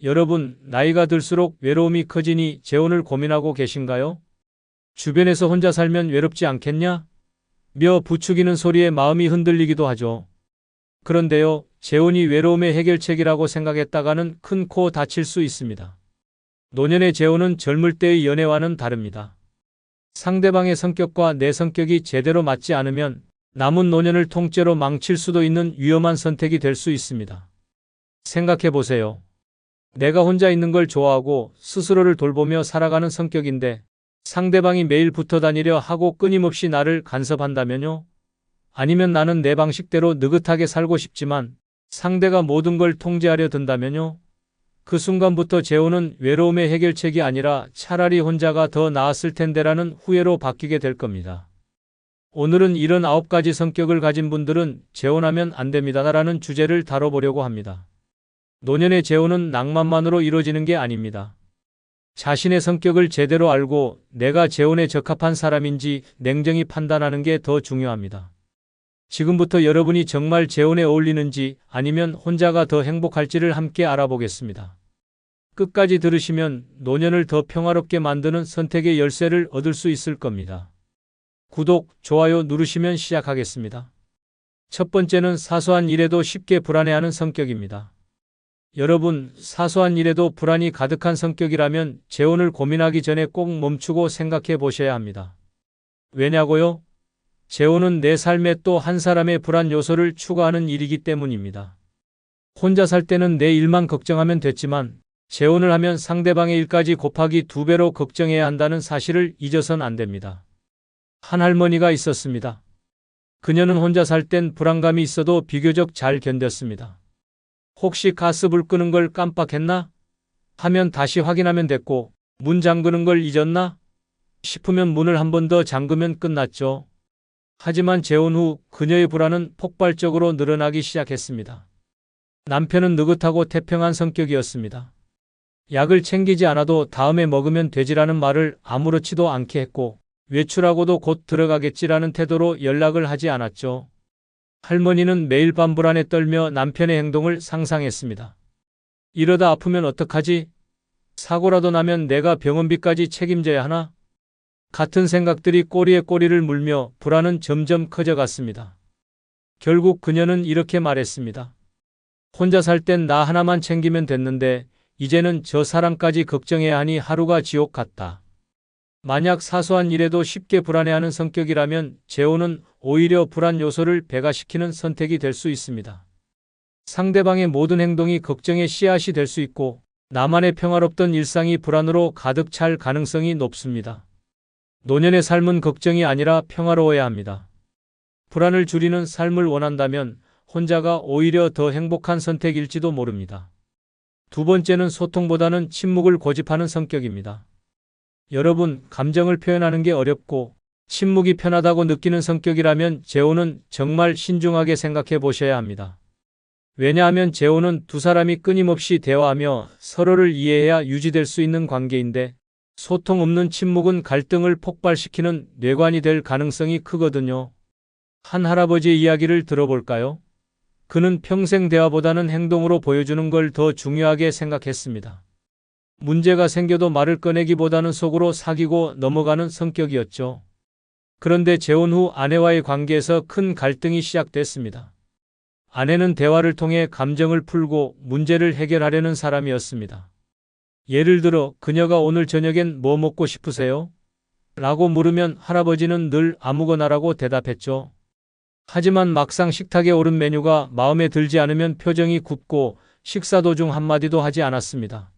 여러분, 나이가 들수록 외로움이 커지니 재혼을 고민하고 계신가요? 주변에서 혼자 살면 외롭지 않겠냐? 며 부추기는 소리에 마음이 흔들리기도 하죠. 그런데요, 재혼이 외로움의 해결책이라고 생각했다가는 큰 코 다칠 수 있습니다. 노년의 재혼은 젊을 때의 연애와는 다릅니다. 상대방의 성격과 내 성격이 제대로 맞지 않으면 남은 노년을 통째로 망칠 수도 있는 위험한 선택이 될 수 있습니다. 생각해 보세요. 내가 혼자 있는 걸 좋아하고 스스로를 돌보며 살아가는 성격인데 상대방이 매일 붙어 다니려 하고 끊임없이 나를 간섭한다면요? 아니면 나는 내 방식대로 느긋하게 살고 싶지만 상대가 모든 걸 통제하려 든다면요? 그 순간부터 재혼은 외로움의 해결책이 아니라 차라리 혼자가 더 나았을 텐데라는 후회로 바뀌게 될 겁니다. 오늘은 이런 9가지 성격을 가진 분들은 재혼하면 안 됩니다라는 주제를 다뤄보려고 합니다. 노년의 재혼은 낭만만으로 이루어지는 게 아닙니다. 자신의 성격을 제대로 알고 내가 재혼에 적합한 사람인지 냉정히 판단하는 게 더 중요합니다. 지금부터 여러분이 정말 재혼에 어울리는지 아니면 혼자가 더 행복할지를 함께 알아보겠습니다. 끝까지 들으시면 노년을 더 평화롭게 만드는 선택의 열쇠를 얻을 수 있을 겁니다. 구독, 좋아요 누르시면 시작하겠습니다. 첫 번째는 사소한 일에도 쉽게 불안해하는 성격입니다. 여러분, 사소한 일에도 불안이 가득한 성격이라면 재혼을 고민하기 전에 꼭 멈추고 생각해 보셔야 합니다. 왜냐고요? 재혼은 내 삶에 또 한 사람의 불안 요소를 추가하는 일이기 때문입니다. 혼자 살 때는 내 일만 걱정하면 됐지만 재혼을 하면 상대방의 일까지 곱하기 2배로 걱정해야 한다는 사실을 잊어선 안 됩니다. 한 할머니가 있었습니다. 그녀는 혼자 살 땐 불안감이 있어도 비교적 잘 견뎠습니다. 혹시 가스불 끄는 걸 깜빡했나? 하면 다시 확인하면 됐고, 문 잠그는 걸 잊었나? 싶으면 문을 한 번 더 잠그면 끝났죠. 하지만 재혼 후 그녀의 불안은 폭발적으로 늘어나기 시작했습니다. 남편은 느긋하고 태평한 성격이었습니다. 약을 챙기지 않아도 다음에 먹으면 되지라는 말을 아무렇지도 않게 했고, 외출하고도 곧 들어가겠지라는 태도로 연락을 하지 않았죠. 할머니는 매일 밤 불안에 떨며 남편의 행동을 상상했습니다. 이러다 아프면 어떡하지? 사고라도 나면 내가 병원비까지 책임져야 하나? 같은 생각들이 꼬리에 꼬리를 물며 불안은 점점 커져갔습니다. 결국 그녀는 이렇게 말했습니다. 혼자 살 땐 나 하나만 챙기면 됐는데 이제는 저 사람까지 걱정해야 하니 하루가 지옥 같다. 만약 사소한 일에도 쉽게 불안해하는 성격이라면 재혼은 오히려 불안 요소를 배가시키는 선택이 될 수 있습니다. 상대방의 모든 행동이 걱정의 씨앗이 될 수 있고 나만의 평화롭던 일상이 불안으로 가득 찰 가능성이 높습니다. 노년의 삶은 걱정이 아니라 평화로워야 합니다. 불안을 줄이는 삶을 원한다면 혼자가 오히려 더 행복한 선택일지도 모릅니다. 두 번째는 소통보다는 침묵을 고집하는 성격입니다. 여러분, 감정을 표현하는 게 어렵고 침묵이 편하다고 느끼는 성격이라면 재혼은 정말 신중하게 생각해 보셔야 합니다. 왜냐하면 재혼은 두 사람이 끊임없이 대화하며 서로를 이해해야 유지될 수 있는 관계인데 소통 없는 침묵은 갈등을 폭발시키는 뇌관이 될 가능성이 크거든요. 한 할아버지의 이야기를 들어볼까요? 그는 평생 대화보다는 행동으로 보여주는 걸 더 중요하게 생각했습니다. 문제가 생겨도 말을 꺼내기보다는 속으로 사귀고 넘어가는 성격이었죠. 그런데 재혼 후 아내와의 관계에서 큰 갈등이 시작됐습니다. 아내는 대화를 통해 감정을 풀고 문제를 해결하려는 사람이었습니다. 예를 들어 그녀가 오늘 저녁엔 뭐 먹고 싶으세요? 라고 물으면 할아버지는 늘 아무거나라고 대답했죠. 하지만 막상 식탁에 오른 메뉴가 마음에 들지 않으면 표정이 굽고 식사 도중 한마디도 하지 않았습니다.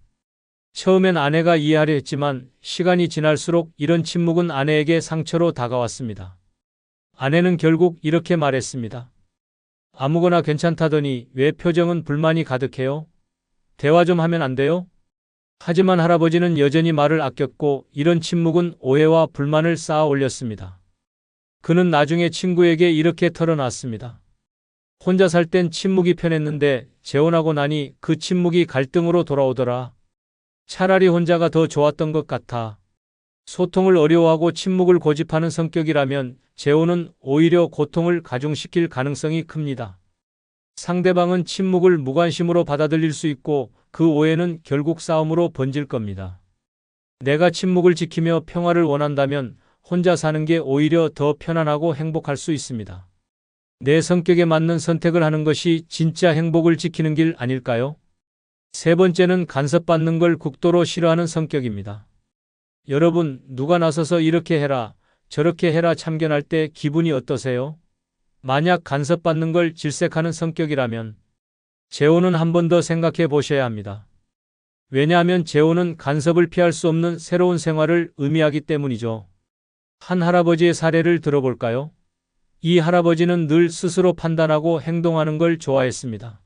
처음엔 아내가 이해하려 했지만 시간이 지날수록 이런 침묵은 아내에게 상처로 다가왔습니다. 아내는 결국 이렇게 말했습니다. 아무거나 괜찮다더니 왜 표정은 불만이 가득해요? 대화 좀 하면 안 돼요? 하지만 할아버지는 여전히 말을 아꼈고 이런 침묵은 오해와 불만을 쌓아 올렸습니다. 그는 나중에 친구에게 이렇게 털어놨습니다. 혼자 살 땐 침묵이 편했는데 재혼하고 나니 그 침묵이 갈등으로 돌아오더라. 차라리 혼자가 더 좋았던 것 같아. 소통을 어려워하고 침묵을 고집하는 성격이라면 재혼은 오히려 고통을 가중시킬 가능성이 큽니다. 상대방은 침묵을 무관심으로 받아들일 수 있고 그 오해는 결국 싸움으로 번질 겁니다. 내가 침묵을 지키며 평화를 원한다면 혼자 사는 게 오히려 더 편안하고 행복할 수 있습니다. 내 성격에 맞는 선택을 하는 것이 진짜 행복을 지키는 길 아닐까요? 세 번째는 간섭받는 걸 극도로 싫어하는 성격입니다. 여러분, 누가 나서서 이렇게 해라, 저렇게 해라 참견할 때 기분이 어떠세요? 만약 간섭받는 걸 질색하는 성격이라면 재혼은 한 번 더 생각해 보셔야 합니다. 왜냐하면 재혼은 간섭을 피할 수 없는 새로운 생활을 의미하기 때문이죠. 한 할아버지의 사례를 들어볼까요? 이 할아버지는 늘 스스로 판단하고 행동하는 걸 좋아했습니다.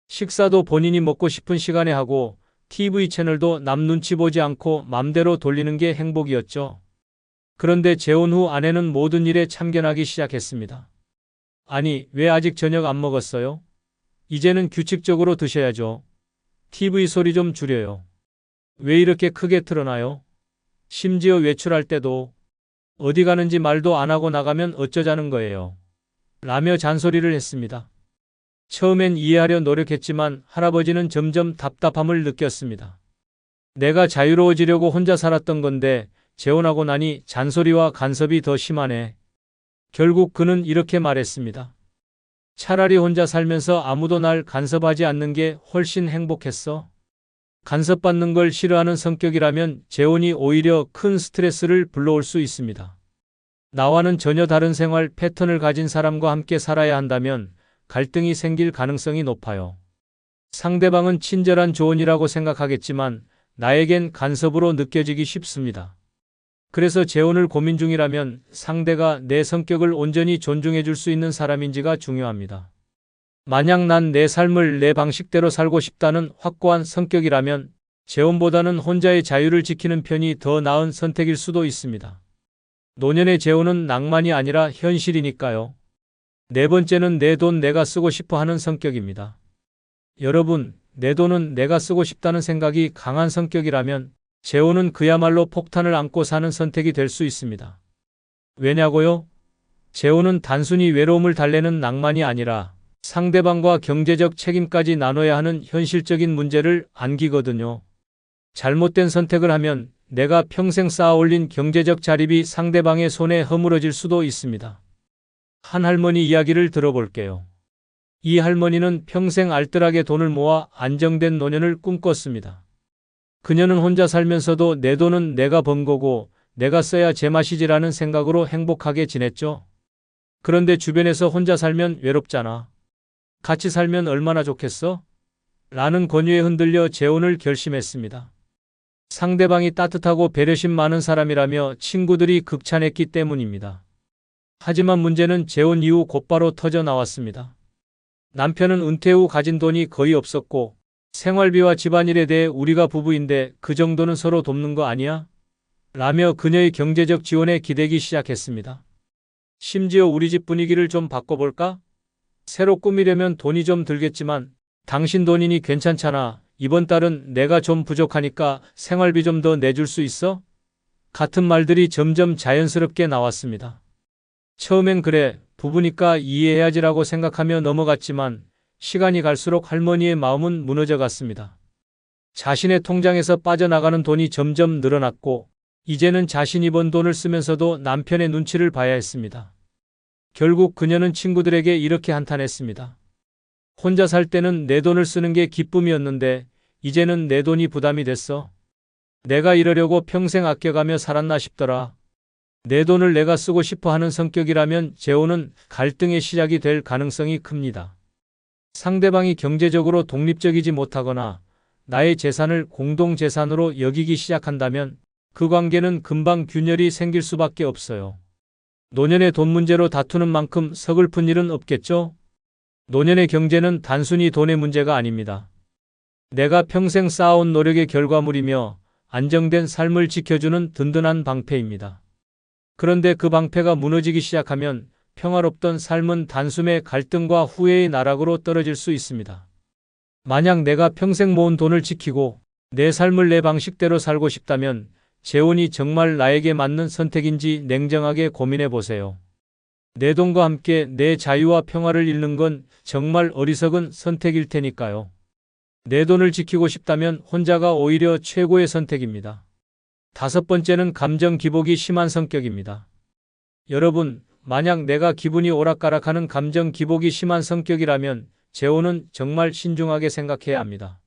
식사도 본인이 먹고 싶은 시간에 하고 TV 채널도 남 눈치 보지 않고 맘대로 돌리는 게 행복이었죠. 그런데 재혼 후 아내는 모든 일에 참견하기 시작했습니다. 아니, 왜 아직 저녁 안 먹었어요? 이제는 규칙적으로 드셔야죠. TV 소리 좀 줄여요. 왜 이렇게 크게 틀어놔요? 심지어 외출할 때도 어디 가는지 말도 안 하고 나가면 어쩌자는 거예요. 라며 잔소리를 했습니다. 처음엔 이해하려 노력했지만 할아버지는 점점 답답함을 느꼈습니다. 내가 자유로워지려고 혼자 살았던 건데 재혼하고 나니 잔소리와 간섭이 더 심하네. 결국 그는 이렇게 말했습니다. 차라리 혼자 살면서 아무도 날 간섭하지 않는 게 훨씬 행복했어. 간섭받는 걸 싫어하는 성격이라면 재혼이 오히려 큰 스트레스를 불러올 수 있습니다. 나와는 전혀 다른 생활 패턴을 가진 사람과 함께 살아야 한다면 갈등이 생길 가능성이 높아요. 상대방은 친절한 조언이라고 생각하겠지만 나에겐 간섭으로 느껴지기 쉽습니다. 그래서 재혼을 고민 중이라면 상대가 내 성격을 온전히 존중해 줄 수 있는 사람인지가 중요합니다. 만약 난 내 삶을 내 방식대로 살고 싶다는 확고한 성격이라면 재혼보다는 혼자의 자유를 지키는 편이 더 나은 선택일 수도 있습니다. 노년의 재혼은 낭만이 아니라 현실이니까요. 네 번째는 내 돈 내가 쓰고 싶어 하는 성격입니다. 여러분, 내 돈은 내가 쓰고 싶다는 생각이 강한 성격이라면 재혼은 그야말로 폭탄을 안고 사는 선택이 될 수 있습니다. 왜냐고요? 재혼은 단순히 외로움을 달래는 낭만이 아니라 상대방과 경제적 책임까지 나눠야 하는 현실적인 문제를 안기거든요. 잘못된 선택을 하면 내가 평생 쌓아올린 경제적 자립이 상대방의 손에 허물어질 수도 있습니다. 한 할머니 이야기를 들어볼게요. 이 할머니는 평생 알뜰하게 돈을 모아 안정된 노년을 꿈꿨습니다. 그녀는 혼자 살면서도 내 돈은 내가 번 거고 내가 써야 제맛이지라는 생각으로 행복하게 지냈죠. 그런데 주변에서 혼자 살면 외롭잖아. 같이 살면 얼마나 좋겠어? 라는 권유에 흔들려 재혼을 결심했습니다. 상대방이 따뜻하고 배려심 많은 사람이라며 친구들이 극찬했기 때문입니다. 하지만 문제는 재혼 이후 곧바로 터져 나왔습니다. 남편은 은퇴 후 가진 돈이 거의 없었고 생활비와 집안일에 대해 우리가 부부인데 그 정도는 서로 돕는 거 아니야? 라며 그녀의 경제적 지원에 기대기 시작했습니다. 심지어 우리 집 분위기를 좀 바꿔볼까? 새로 꾸미려면 돈이 좀 들겠지만 당신 돈이니 괜찮잖아. 이번 달은 내가 좀 부족하니까 생활비 좀 더 내줄 수 있어? 같은 말들이 점점 자연스럽게 나왔습니다. 처음엔 그래, 부부니까 이해해야지라고 생각하며 넘어갔지만 시간이 갈수록 할머니의 마음은 무너져 갔습니다. 자신의 통장에서 빠져나가는 돈이 점점 늘어났고 이제는 자신이 번 돈을 쓰면서도 남편의 눈치를 봐야 했습니다. 결국 그녀는 친구들에게 이렇게 한탄했습니다. 혼자 살 때는 내 돈을 쓰는 게 기쁨이었는데 이제는 내 돈이 부담이 됐어. 내가 이러려고 평생 아껴가며 살았나 싶더라. 내 돈을 내가 쓰고 싶어 하는 성격이라면 재혼은 갈등의 시작이 될 가능성이 큽니다. 상대방이 경제적으로 독립적이지 못하거나 나의 재산을 공동재산으로 여기기 시작한다면 그 관계는 금방 균열이 생길 수밖에 없어요. 노년의 돈 문제로 다투는 만큼 서글픈 일은 없겠죠? 노년의 경제는 단순히 돈의 문제가 아닙니다. 내가 평생 쌓아온 노력의 결과물이며 안정된 삶을 지켜주는 든든한 방패입니다. 그런데 그 방패가 무너지기 시작하면 평화롭던 삶은 단숨에 갈등과 후회의 나락으로 떨어질 수 있습니다. 만약 내가 평생 모은 돈을 지키고 내 삶을 내 방식대로 살고 싶다면 재혼이 정말 나에게 맞는 선택인지 냉정하게 고민해 보세요. 내 돈과 함께 내 자유와 평화를 잃는 건 정말 어리석은 선택일 테니까요. 내 돈을 지키고 싶다면 혼자가 오히려 최고의 선택입니다. 다섯 번째는 감정 기복이 심한 성격입니다. 여러분, 만약 내가 기분이 오락가락하는 감정 기복이 심한 성격이라면 재혼은 정말 신중하게 생각해야 합니다.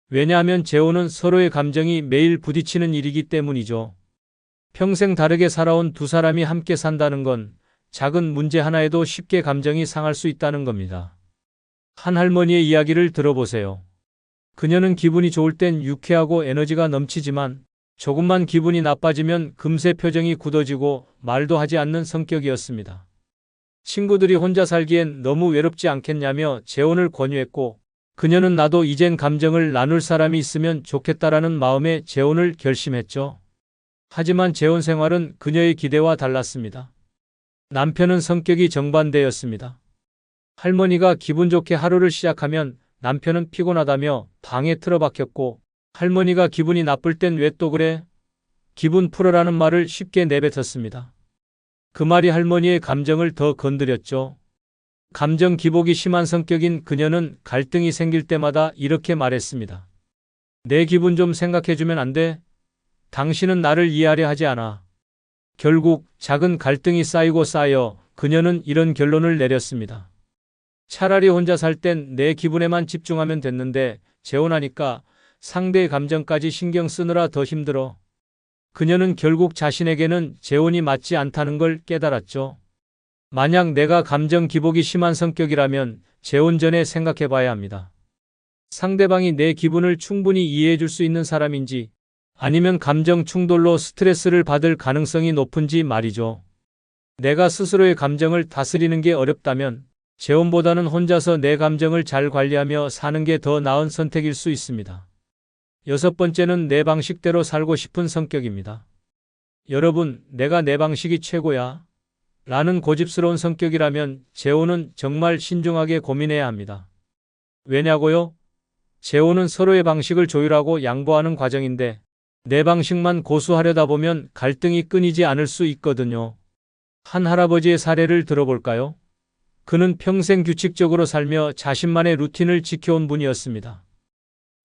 왜냐하면 재혼은 서로의 감정이 매일 부딪히는 일이기 때문이죠. 평생 다르게 살아온 두 사람이 함께 산다는 건 작은 문제 하나에도 쉽게 감정이 상할 수 있다는 겁니다. 한 할머니의 이야기를 들어보세요. 그녀는 기분이 좋을 땐 유쾌하고 에너지가 넘치지만 조금만 기분이 나빠지면 금세 표정이 굳어지고 말도 하지 않는 성격이었습니다. 친구들이 혼자 살기엔 너무 외롭지 않겠냐며 재혼을 권유했고 그녀는 나도 이젠 감정을 나눌 사람이 있으면 좋겠다라는 마음에 재혼을 결심했죠. 하지만 재혼 생활은 그녀의 기대와 달랐습니다. 남편은 성격이 정반대였습니다. 할머니가 기분 좋게 하루를 시작하면 남편은 피곤하다며 방에 틀어박혔고 할머니가 기분이 나쁠 땐 왜 또 그래? 기분 풀어라는 말을 쉽게 내뱉었습니다. 그 말이 할머니의 감정을 더 건드렸죠. 감정 기복이 심한 성격인 그녀는 갈등이 생길 때마다 이렇게 말했습니다. 내 기분 좀 생각해주면 안 돼? 당신은 나를 이해하려 하지 않아. 결국 작은 갈등이 쌓이고 쌓여 그녀는 이런 결론을 내렸습니다. 차라리 혼자 살 땐 내 기분에만 집중하면 됐는데 재혼하니까 상대의 감정까지 신경 쓰느라 더 힘들어. 그녀는 결국 자신에게는 재혼이 맞지 않다는 걸 깨달았죠. 만약 내가 감정 기복이 심한 성격이라면 재혼 전에 생각해 봐야 합니다. 상대방이 내 기분을 충분히 이해해 줄 수 있는 사람인지 아니면 감정 충돌로 스트레스를 받을 가능성이 높은지 말이죠. 내가 스스로의 감정을 다스리는 게 어렵다면 재혼보다는 혼자서 내 감정을 잘 관리하며 사는 게 더 나은 선택일 수 있습니다. 여섯 번째는 내 방식대로 살고 싶은 성격입니다. 여러분, 내가 내 방식이 최고야 라는 고집스러운 성격이라면 재혼은 정말 신중하게 고민해야 합니다. 왜냐고요? 재혼은 서로의 방식을 조율하고 양보하는 과정인데 내 방식만 고수하려다 보면 갈등이 끊이지 않을 수 있거든요. 한 할아버지의 사례를 들어볼까요? 그는 평생 규칙적으로 살며 자신만의 루틴을 지켜온 분이었습니다.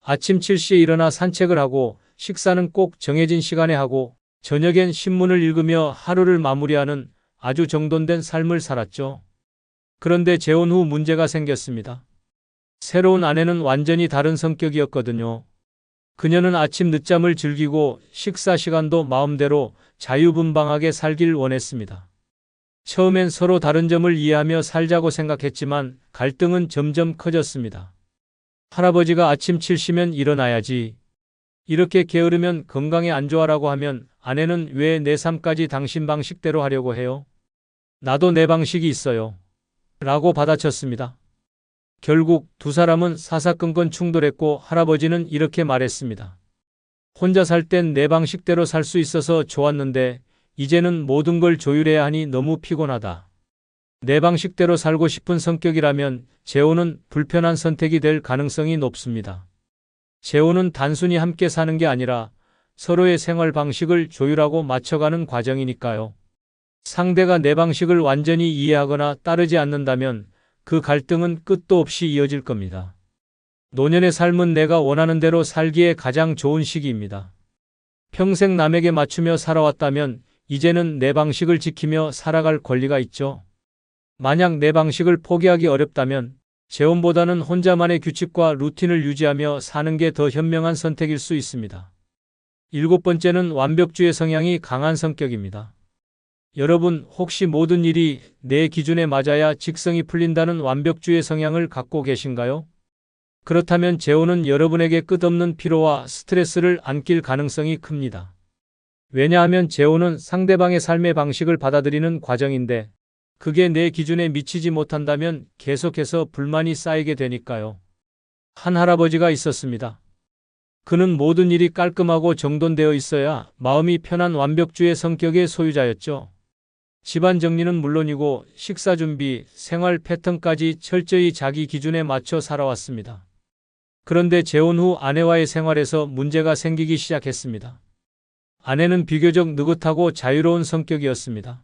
아침 7시에 일어나 산책을 하고 식사는 꼭 정해진 시간에 하고 저녁엔 신문을 읽으며 하루를 마무리하는 아주 정돈된 삶을 살았죠. 그런데 재혼 후 문제가 생겼습니다. 새로운 아내는 완전히 다른 성격이었거든요. 그녀는 아침 늦잠을 즐기고 식사 시간도 마음대로 자유분방하게 살길 원했습니다. 처음엔 서로 다른 점을 이해하며 살자고 생각했지만 갈등은 점점 커졌습니다. 할아버지가 아침 7시면 일어나야지. 이렇게 게으르면 건강에 안 좋아라고 하면 아내는 왜 내 삶까지 당신 방식대로 하려고 해요? 나도 내 방식이 있어요. 라고 받아쳤습니다. 결국 두 사람은 사사건건 충돌했고 할아버지는 이렇게 말했습니다. 혼자 살 땐 내 방식대로 살 수 있어서 좋았는데 이제는 모든 걸 조율해야 하니 너무 피곤하다. 내 방식대로 살고 싶은 성격이라면 재혼은 불편한 선택이 될 가능성이 높습니다. 재혼은 단순히 함께 사는 게 아니라 서로의 생활 방식을 조율하고 맞춰가는 과정이니까요. 상대가 내 방식을 완전히 이해하거나 따르지 않는다면 그 갈등은 끝도 없이 이어질 겁니다. 노년의 삶은 내가 원하는 대로 살기에 가장 좋은 시기입니다. 평생 남에게 맞추며 살아왔다면 이제는 내 방식을 지키며 살아갈 권리가 있죠. 만약 내 방식을 포기하기 어렵다면 재혼보다는 혼자만의 규칙과 루틴을 유지하며 사는 게 더 현명한 선택일 수 있습니다. 일곱 번째는 완벽주의 성향이 강한 성격입니다. 여러분, 혹시 모든 일이 내 기준에 맞아야 직성이 풀린다는 완벽주의 성향을 갖고 계신가요? 그렇다면 재혼은 여러분에게 끝없는 피로와 스트레스를 안길 가능성이 큽니다. 왜냐하면 재혼은 상대방의 삶의 방식을 받아들이는 과정인데 그게 내 기준에 미치지 못한다면 계속해서 불만이 쌓이게 되니까요. 한 할아버지가 있었습니다. 그는 모든 일이 깔끔하고 정돈되어 있어야 마음이 편한 완벽주의 성격의 소유자였죠. 집안 정리는 물론이고 식사 준비, 생활 패턴까지 철저히 자기 기준에 맞춰 살아왔습니다. 그런데 재혼 후 아내와의 생활에서 문제가 생기기 시작했습니다. 아내는 비교적 느긋하고 자유로운 성격이었습니다.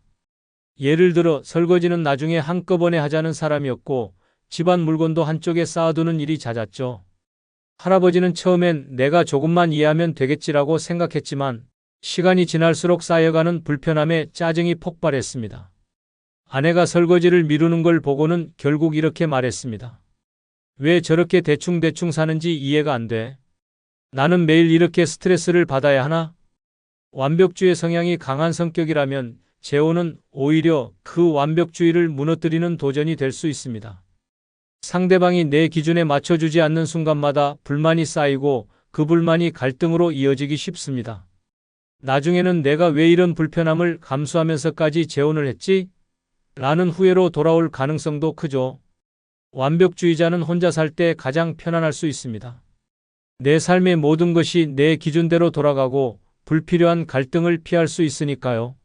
예를 들어 설거지는 나중에 한꺼번에 하자는 사람이었고 집안 물건도 한쪽에 쌓아두는 일이 잦았죠. 할아버지는 처음엔 내가 조금만 이해하면 되겠지라고 생각했지만 시간이 지날수록 쌓여가는 불편함에 짜증이 폭발했습니다. 아내가 설거지를 미루는 걸 보고는 결국 이렇게 말했습니다. 왜 저렇게 대충대충 사는지 이해가 안 돼. 나는 매일 이렇게 스트레스를 받아야 하나? 완벽주의 성향이 강한 성격이라면 재혼은 오히려 그 완벽주의를 무너뜨리는 도전이 될 수 있습니다. 상대방이 내 기준에 맞춰주지 않는 순간마다 불만이 쌓이고 그 불만이 갈등으로 이어지기 쉽습니다. 나중에는 내가 왜 이런 불편함을 감수하면서까지 재혼을 했지? 라는 후회로 돌아올 가능성도 크죠. 완벽주의자는 혼자 살 때 가장 편안할 수 있습니다. 내 삶의 모든 것이 내 기준대로 돌아가고 불필요한 갈등을 피할 수 있으니까요.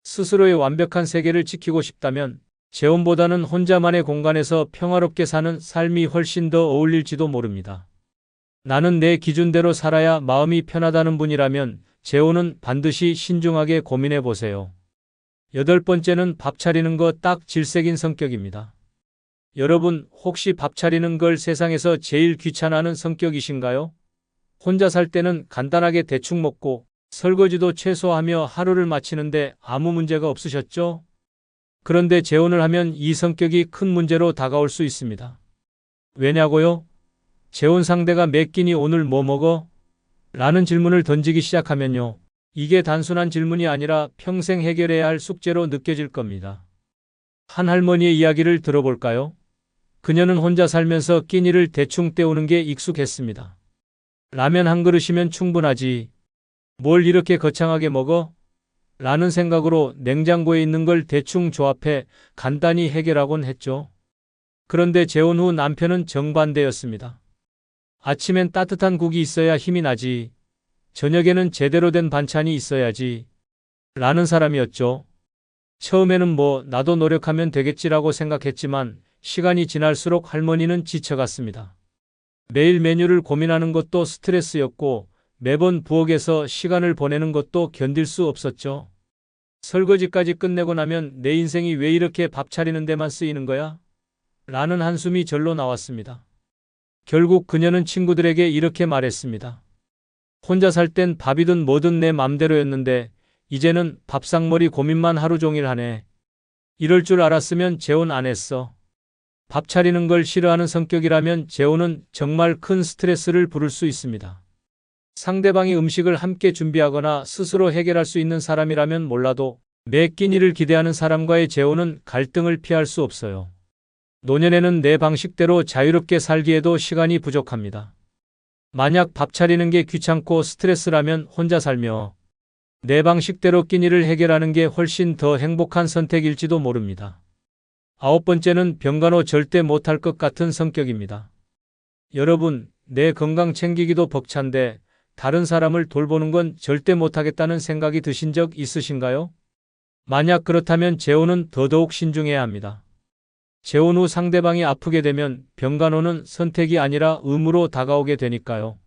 스스로의 완벽한 세계를 지키고 싶다면 재혼보다는 혼자만의 공간에서 평화롭게 사는 삶이 훨씬 더 어울릴지도 모릅니다. 나는 내 기준대로 살아야 마음이 편하다는 분이라면 재혼은 반드시 신중하게 고민해 보세요. 8번째는 밥 차리는 거 딱 질색인 성격입니다. 여러분, 혹시 밥 차리는 걸 세상에서 제일 귀찮아하는 성격이신가요? 혼자 살 때는 간단하게 대충 먹고 설거지도 최소화하며 하루를 마치는데 아무 문제가 없으셨죠? 그런데 재혼을 하면 이 성격이 큰 문제로 다가올 수 있습니다. 왜냐고요? 재혼 상대가 몇 끼니 오늘 뭐 먹어? 라는 질문을 던지기 시작하면요. 이게 단순한 질문이 아니라 평생 해결해야 할 숙제로 느껴질 겁니다. 한 할머니의 이야기를 들어볼까요? 그녀는 혼자 살면서 끼니를 대충 때우는 게 익숙했습니다. 라면 한 그릇이면 충분하지. 뭘 이렇게 거창하게 먹어? 라는 생각으로 냉장고에 있는 걸 대충 조합해 간단히 해결하곤 했죠. 그런데 재혼 후 남편은 정반대였습니다. 아침엔 따뜻한 국이 있어야 힘이 나지. 저녁에는 제대로 된 반찬이 있어야지. 라는 사람이었죠. 처음에는 뭐 나도 노력하면 되겠지라고 생각했지만 시간이 지날수록 할머니는 지쳐갔습니다. 매일 메뉴를 고민하는 것도 스트레스였고 매번 부엌에서 시간을 보내는 것도 견딜 수 없었죠. 설거지까지 끝내고 나면 내 인생이 왜 이렇게 밥 차리는 데만 쓰이는 거야? 라는 한숨이 절로 나왔습니다. 결국 그녀는 친구들에게 이렇게 말했습니다. 혼자 살 땐 밥이든 뭐든 내 맘대로였는데 이제는 밥상머리 고민만 하루 종일 하네. 이럴 줄 알았으면 재혼 안 했어. 밥 차리는 걸 싫어하는 성격이라면 재혼은 정말 큰 스트레스를 부를 수 있습니다. 상대방이 음식을 함께 준비하거나 스스로 해결할 수 있는 사람이라면 몰라도 매 끼니를 기대하는 사람과의 재혼은 갈등을 피할 수 없어요. 노년에는 내 방식대로 자유롭게 살기에도 시간이 부족합니다. 만약 밥 차리는 게 귀찮고 스트레스라면 혼자 살며 내 방식대로 끼니를 해결하는 게 훨씬 더 행복한 선택일지도 모릅니다. 9번째는 병간호 절대 못할 것 같은 성격입니다. 여러분, 내 건강 챙기기도 벅찬데 다른 사람을 돌보는 건 절대 못하겠다는 생각이 드신 적 있으신가요? 만약 그렇다면 재혼은 더더욱 신중해야 합니다. 재혼 후 상대방이 아프게 되면 병간호는 선택이 아니라 의무로 다가오게 되니까요.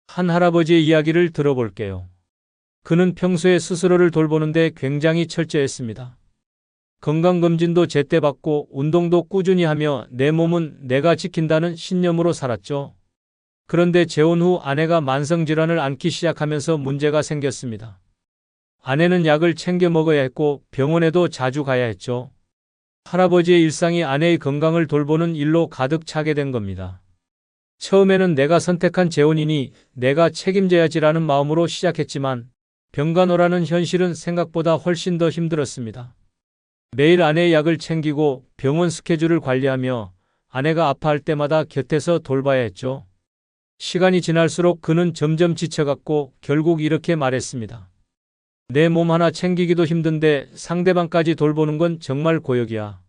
한 할아버지의 이야기를 들어볼게요. 그는 평소에 스스로를 돌보는데 굉장히 철저했습니다. 건강검진도 제때 받고 운동도 꾸준히 하며 내 몸은 내가 지킨다는 신념으로 살았죠. 그런데 재혼 후 아내가 만성질환을 앓기 시작하면서 문제가 생겼습니다. 아내는 약을 챙겨 먹어야 했고 병원에도 자주 가야 했죠. 할아버지의 일상이 아내의 건강을 돌보는 일로 가득 차게 된 겁니다. 처음에는 내가 선택한 재혼이니 내가 책임져야지라는 마음으로 시작했지만 병간호라는 현실은 생각보다 훨씬 더 힘들었습니다. 매일 아내의 약을 챙기고 병원 스케줄을 관리하며 아내가 아파할 때마다 곁에서 돌봐야 했죠. 시간이 지날수록 그는 점점 지쳐갔고 결국 이렇게 말했습니다. 내 몸 하나 챙기기도 힘든데 상대방까지 돌보는 건 정말 고역이야.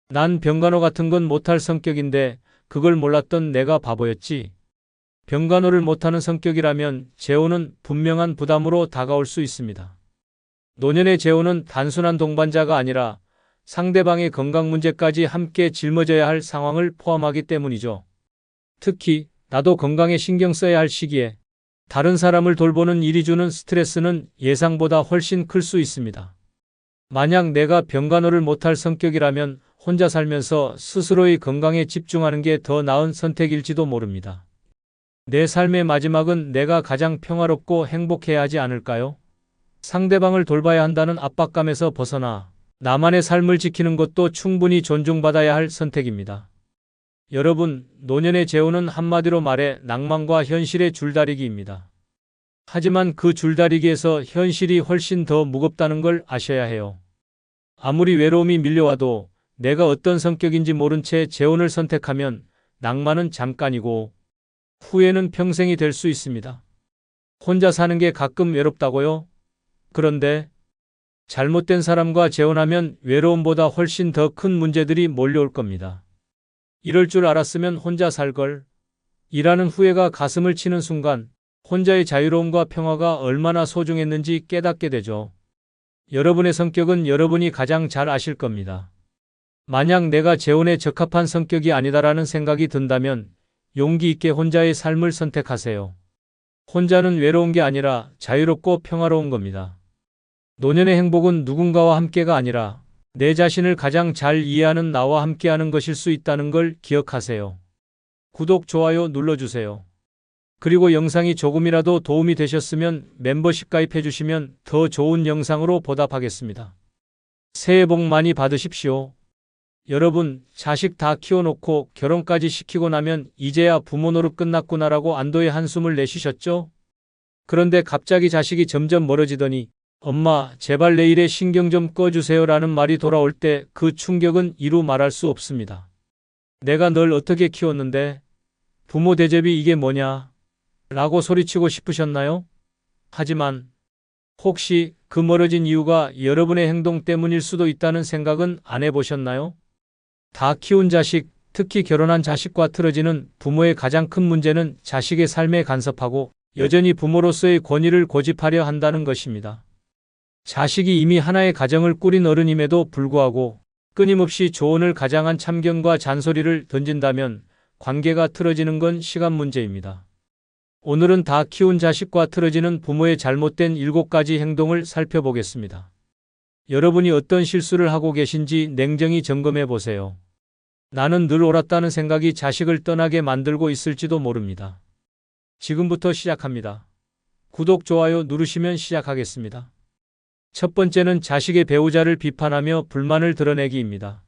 난 병간호 같은 건 못할 성격인데 그걸 몰랐던 내가 바보였지. 병간호를 못하는 성격이라면 재혼은 분명한 부담으로 다가올 수 있습니다. 노년의 재혼은 단순한 동반자가 아니라 상대방의 건강 문제까지 함께 짊어져야 할 상황을 포함하기 때문이죠. 특히 나도 건강에 신경 써야 할 시기에 다른 사람을 돌보는 일이 주는 스트레스는 예상보다 훨씬 클 수 있습니다. 만약 내가 병간호를 못할 성격이라면 혼자 살면서 스스로의 건강에 집중하는 게 더 나은 선택일지도 모릅니다. 내 삶의 마지막은 내가 가장 평화롭고 행복해야 하지 않을까요? 상대방을 돌봐야 한다는 압박감에서 벗어나 나만의 삶을 지키는 것도 충분히 존중받아야 할 선택입니다. 여러분, 노년의 재혼은 한마디로 말해 낭만과 현실의 줄다리기입니다. 하지만 그 줄다리기에서 현실이 훨씬 더 무겁다는 걸 아셔야 해요. 아무리 외로움이 밀려와도 내가 어떤 성격인지 모른 채 재혼을 선택하면 낭만은 잠깐이고 후회는 평생이 될 수 있습니다. 혼자 사는 게 가끔 외롭다고요? 그런데 잘못된 사람과 재혼하면 외로움보다 훨씬 더 큰 문제들이 몰려올 겁니다. 이럴 줄 알았으면 혼자 살 걸. 이라는 후회가 가슴을 치는 순간 혼자의 자유로움과 평화가 얼마나 소중했는지 깨닫게 되죠. 여러분의 성격은 여러분이 가장 잘 아실 겁니다. 만약 내가 재혼에 적합한 성격이 아니다라는 생각이 든다면 용기 있게 혼자의 삶을 선택하세요. 혼자는 외로운 게 아니라 자유롭고 평화로운 겁니다. 노년의 행복은 누군가와 함께가 아니라 내 자신을 가장 잘 이해하는 나와 함께하는 것일 수 있다는 걸 기억하세요. 구독, 좋아요 눌러주세요. 그리고 영상이 조금이라도 도움이 되셨으면 멤버십 가입해 주시면 더 좋은 영상으로 보답하겠습니다. 새해 복 많이 받으십시오. 여러분, 자식 다 키워놓고 결혼까지 시키고 나면 이제야 부모 노릇 끝났구나라고 안도의 한숨을 내쉬셨죠? 그런데 갑자기 자식이 점점 멀어지더니 엄마, 제발 내일에 신경 좀 꺼주세요 라는 말이 돌아올 때 그 충격은 이루 말할 수 없습니다. 내가 널 어떻게 키웠는데? 부모 대접이 이게 뭐냐? 라고 소리치고 싶으셨나요? 하지만 혹시 그 멀어진 이유가 여러분의 행동 때문일 수도 있다는 생각은 안 해보셨나요? 다 키운 자식, 특히 결혼한 자식과 틀어지는 부모의 가장 큰 문제는 자식의 삶에 간섭하고 여전히 부모로서의 권위를 고집하려 한다는 것입니다. 자식이 이미 하나의 가정을 꾸린 어른임에도 불구하고 끊임없이 조언을 가장한 참견과 잔소리를 던진다면 관계가 틀어지는 건 시간 문제입니다. 오늘은 다 키운 자식과 틀어지는 부모의 잘못된 7가지 행동을 살펴보겠습니다. 여러분이 어떤 실수를 하고 계신지 냉정히 점검해 보세요. 나는 늘 옳았다는 생각이 자식을 떠나게 만들고 있을지도 모릅니다. 지금부터 시작합니다. 구독, 좋아요 누르시면 시작하겠습니다. 첫 번째는 자식의 배우자를 비판하며 불만을 드러내기입니다.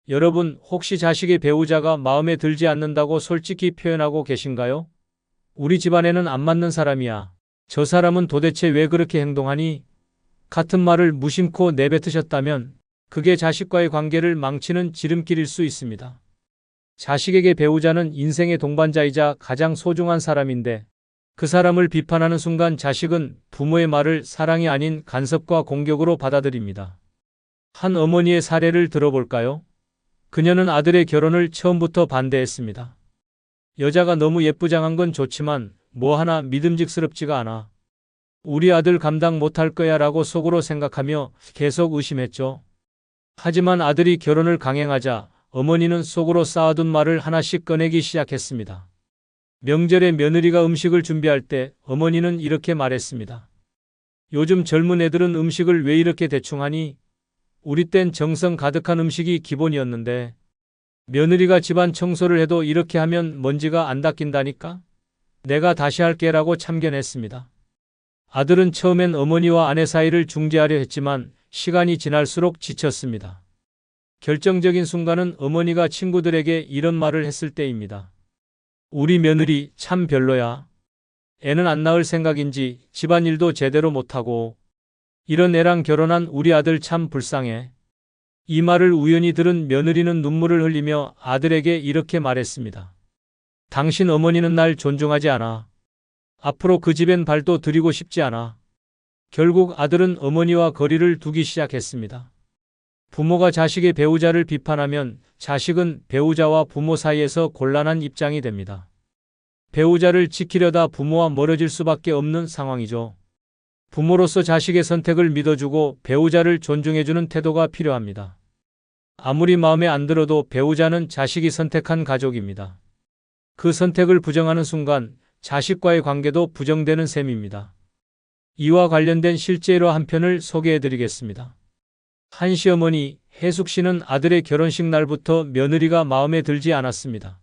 여러분, 혹시 자식의 배우자가 마음에 들지 않는다고 솔직히 표현하고 계신가요? 우리 집안에는 안 맞는 사람이야. 저 사람은 도대체 왜 그렇게 행동하니? 같은 말을 무심코 내뱉으셨다면 그게 자식과의 관계를 망치는 지름길일 수 있습니다. 자식에게 배우자는 인생의 동반자이자 가장 소중한 사람인데 그 사람을 비판하는 순간 자식은 부모의 말을 사랑이 아닌 간섭과 공격으로 받아들입니다. 한 어머니의 사례를 들어볼까요? 그녀는 아들의 결혼을 처음부터 반대했습니다. 여자가 너무 예쁘장한 건 좋지만 뭐 하나 믿음직스럽지가 않아. 우리 아들 감당 못할 거야 라고 속으로 생각하며 계속 의심했죠. 하지만 아들이 결혼을 강행하자 어머니는 속으로 쌓아둔 말을 하나씩 꺼내기 시작했습니다. 명절에 며느리가 음식을 준비할 때 어머니는 이렇게 말했습니다. 요즘 젊은 애들은 음식을 왜 이렇게 대충 하니? 우리 땐 정성 가득한 음식이 기본이었는데 며느리가 집안 청소를 해도 이렇게 하면 먼지가 안 닦인다니까? 내가 다시 할게라고 참견했습니다. 아들은 처음엔 어머니와 아내 사이를 중재하려 했지만 시간이 지날수록 지쳤습니다. 결정적인 순간은 어머니가 친구들에게 이런 말을 했을 때입니다. 우리 며느리 참 별로야. 애는 안 낳을 생각인지 집안일도 제대로 못하고 이런 애랑 결혼한 우리 아들 참 불쌍해. 이 말을 우연히 들은 며느리는 눈물을 흘리며 아들에게 이렇게 말했습니다. 당신 어머니는 날 존중하지 않아. 앞으로 그 집엔 발도 들이고 싶지 않아. 결국 아들은 어머니와 거리를 두기 시작했습니다. 부모가 자식의 배우자를 비판하면 자식은 배우자와 부모 사이에서 곤란한 입장이 됩니다. 배우자를 지키려다 부모와 멀어질 수밖에 없는 상황이죠. 부모로서 자식의 선택을 믿어주고 배우자를 존중해주는 태도가 필요합니다. 아무리 마음에 안 들어도 배우자는 자식이 선택한 가족입니다. 그 선택을 부정하는 순간 자식과의 관계도 부정되는 셈입니다. 이와 관련된 실제 일화 한 편을 소개해드리겠습니다. 한 시어머니 혜숙 씨는 아들의 결혼식 날부터 며느리가 마음에 들지 않았습니다.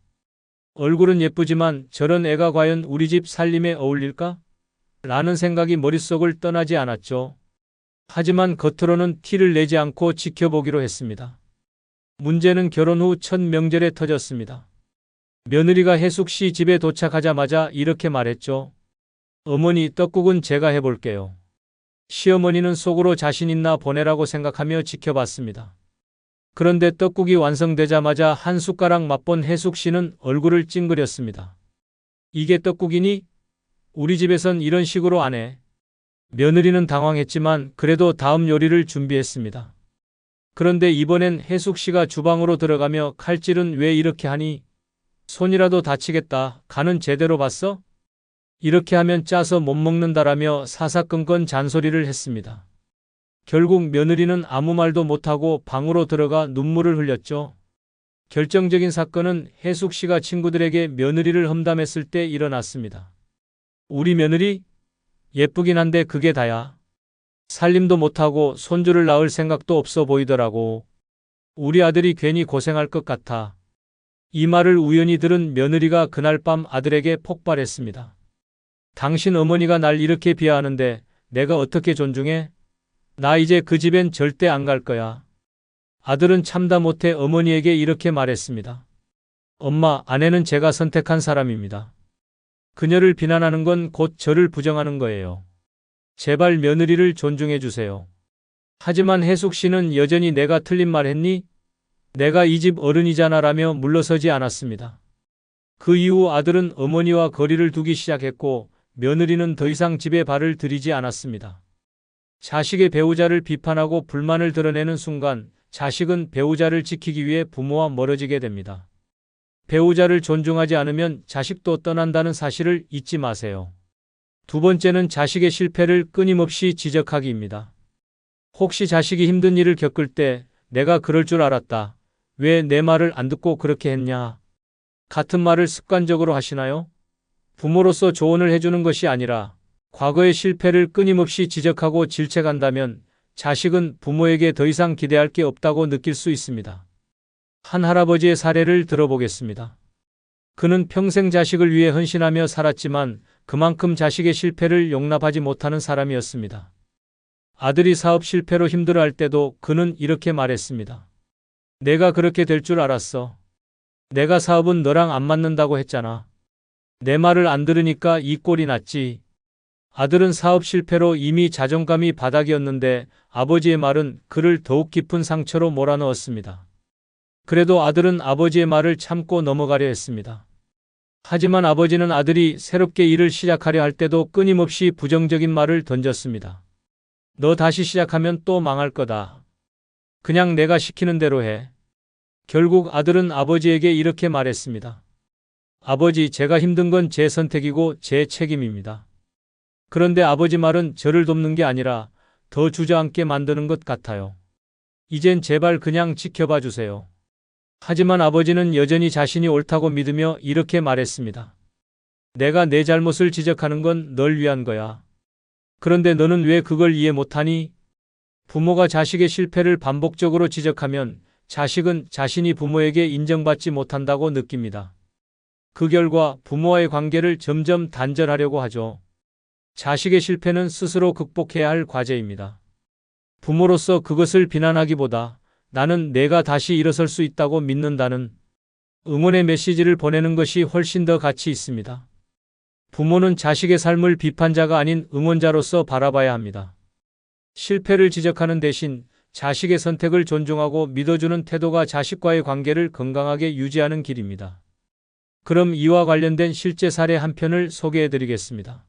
얼굴은 예쁘지만 저런 애가 과연 우리 집 살림에 어울릴까? 라는 생각이 머릿속을 떠나지 않았죠. 하지만 겉으로는 티를 내지 않고 지켜보기로 했습니다. 문제는 결혼 후 첫 명절에 터졌습니다. 며느리가 혜숙 씨 집에 도착하자마자 이렇게 말했죠. 어머니, 떡국은 제가 해볼게요. 시어머니는 속으로 자신 있나 보내라고 생각하며 지켜봤습니다. 그런데 떡국이 완성되자마자 한 숟가락 맛본 혜숙 씨는 얼굴을 찡그렸습니다. 이게 떡국이니? 우리 집에선 이런 식으로 안 해. 며느리는 당황했지만 그래도 다음 요리를 준비했습니다. 그런데 이번엔 혜숙 씨가 주방으로 들어가며 칼질은 왜 이렇게 하니? 손이라도 다치겠다. 간은 제대로 봤어? 이렇게 하면 짜서 못 먹는다라며 사사건건 잔소리를 했습니다. 결국 며느리는 아무 말도 못하고 방으로 들어가 눈물을 흘렸죠. 결정적인 사건은 혜숙 씨가 친구들에게 며느리를 험담했을 때 일어났습니다. 우리 며느리? 예쁘긴 한데 그게 다야. 살림도 못하고 손주를 낳을 생각도 없어 보이더라고. 우리 아들이 괜히 고생할 것 같아. 이 말을 우연히 들은 며느리가 그날 밤 아들에게 폭발했습니다. 당신 어머니가 날 이렇게 비하하는데 내가 어떻게 존중해? 나 이제 그 집엔 절대 안 갈 거야. 아들은 참다 못해 어머니에게 이렇게 말했습니다. 엄마, 아내는 제가 선택한 사람입니다. 그녀를 비난하는 건 곧 저를 부정하는 거예요. 제발 며느리를 존중해 주세요. 하지만 혜숙 씨는 여전히 내가 틀린 말 했니? 내가 이 집 어른이잖아라며 물러서지 않았습니다. 그 이후 아들은 어머니와 거리를 두기 시작했고 며느리는 더 이상 집에 발을 들이지 않았습니다. 자식의 배우자를 비판하고 불만을 드러내는 순간 자식은 배우자를 지키기 위해 부모와 멀어지게 됩니다. 배우자를 존중하지 않으면 자식도 떠난다는 사실을 잊지 마세요. 두 번째는 자식의 실패를 끊임없이 지적하기입니다. 혹시 자식이 힘든 일을 겪을 때 내가 그럴 줄 알았다. 왜 내 말을 안 듣고 그렇게 했냐? 같은 말을 습관적으로 하시나요? 부모로서 조언을 해주는 것이 아니라 과거의 실패를 끊임없이 지적하고 질책한다면 자식은 부모에게 더 이상 기대할 게 없다고 느낄 수 있습니다. 한 할아버지의 사례를 들어보겠습니다. 그는 평생 자식을 위해 헌신하며 살았지만 그만큼 자식의 실패를 용납하지 못하는 사람이었습니다. 아들이 사업 실패로 힘들어할 때도 그는 이렇게 말했습니다. 내가 그렇게 될 줄 알았어. 내가 사업은 너랑 안 맞는다고 했잖아. 내 말을 안 들으니까 이 꼴이 났지. 아들은 사업 실패로 이미 자존감이 바닥이었는데 아버지의 말은 그를 더욱 깊은 상처로 몰아넣었습니다. 그래도 아들은 아버지의 말을 참고 넘어가려 했습니다. 하지만 아버지는 아들이 새롭게 일을 시작하려 할 때도 끊임없이 부정적인 말을 던졌습니다. 너 다시 시작하면 또 망할 거다. 그냥 내가 시키는 대로 해. 결국 아들은 아버지에게 이렇게 말했습니다. 아버지, 제가 힘든 건 제 선택이고 제 책임입니다. 그런데 아버지 말은 저를 돕는 게 아니라 더 주저앉게 만드는 것 같아요. 이젠 제발 그냥 지켜봐 주세요. 하지만 아버지는 여전히 자신이 옳다고 믿으며 이렇게 말했습니다. 내가 내 잘못을 지적하는 건 널 위한 거야. 그런데 너는 왜 그걸 이해 못하니? 부모가 자식의 실패를 반복적으로 지적하면 자식은 자신이 부모에게 인정받지 못한다고 느낍니다. 그 결과 부모와의 관계를 점점 단절하려고 하죠. 자식의 실패는 스스로 극복해야 할 과제입니다. 부모로서 그것을 비난하기보다 나는 내가 다시 일어설 수 있다고 믿는다는 응원의 메시지를 보내는 것이 훨씬 더 가치 있습니다. 부모는 자식의 삶을 비판자가 아닌 응원자로서 바라봐야 합니다. 실패를 지적하는 대신 자식의 선택을 존중하고 믿어주는 태도가 자식과의 관계를 건강하게 유지하는 길입니다. 그럼 이와 관련된 실제 사례 한 편을 소개해 드리겠습니다.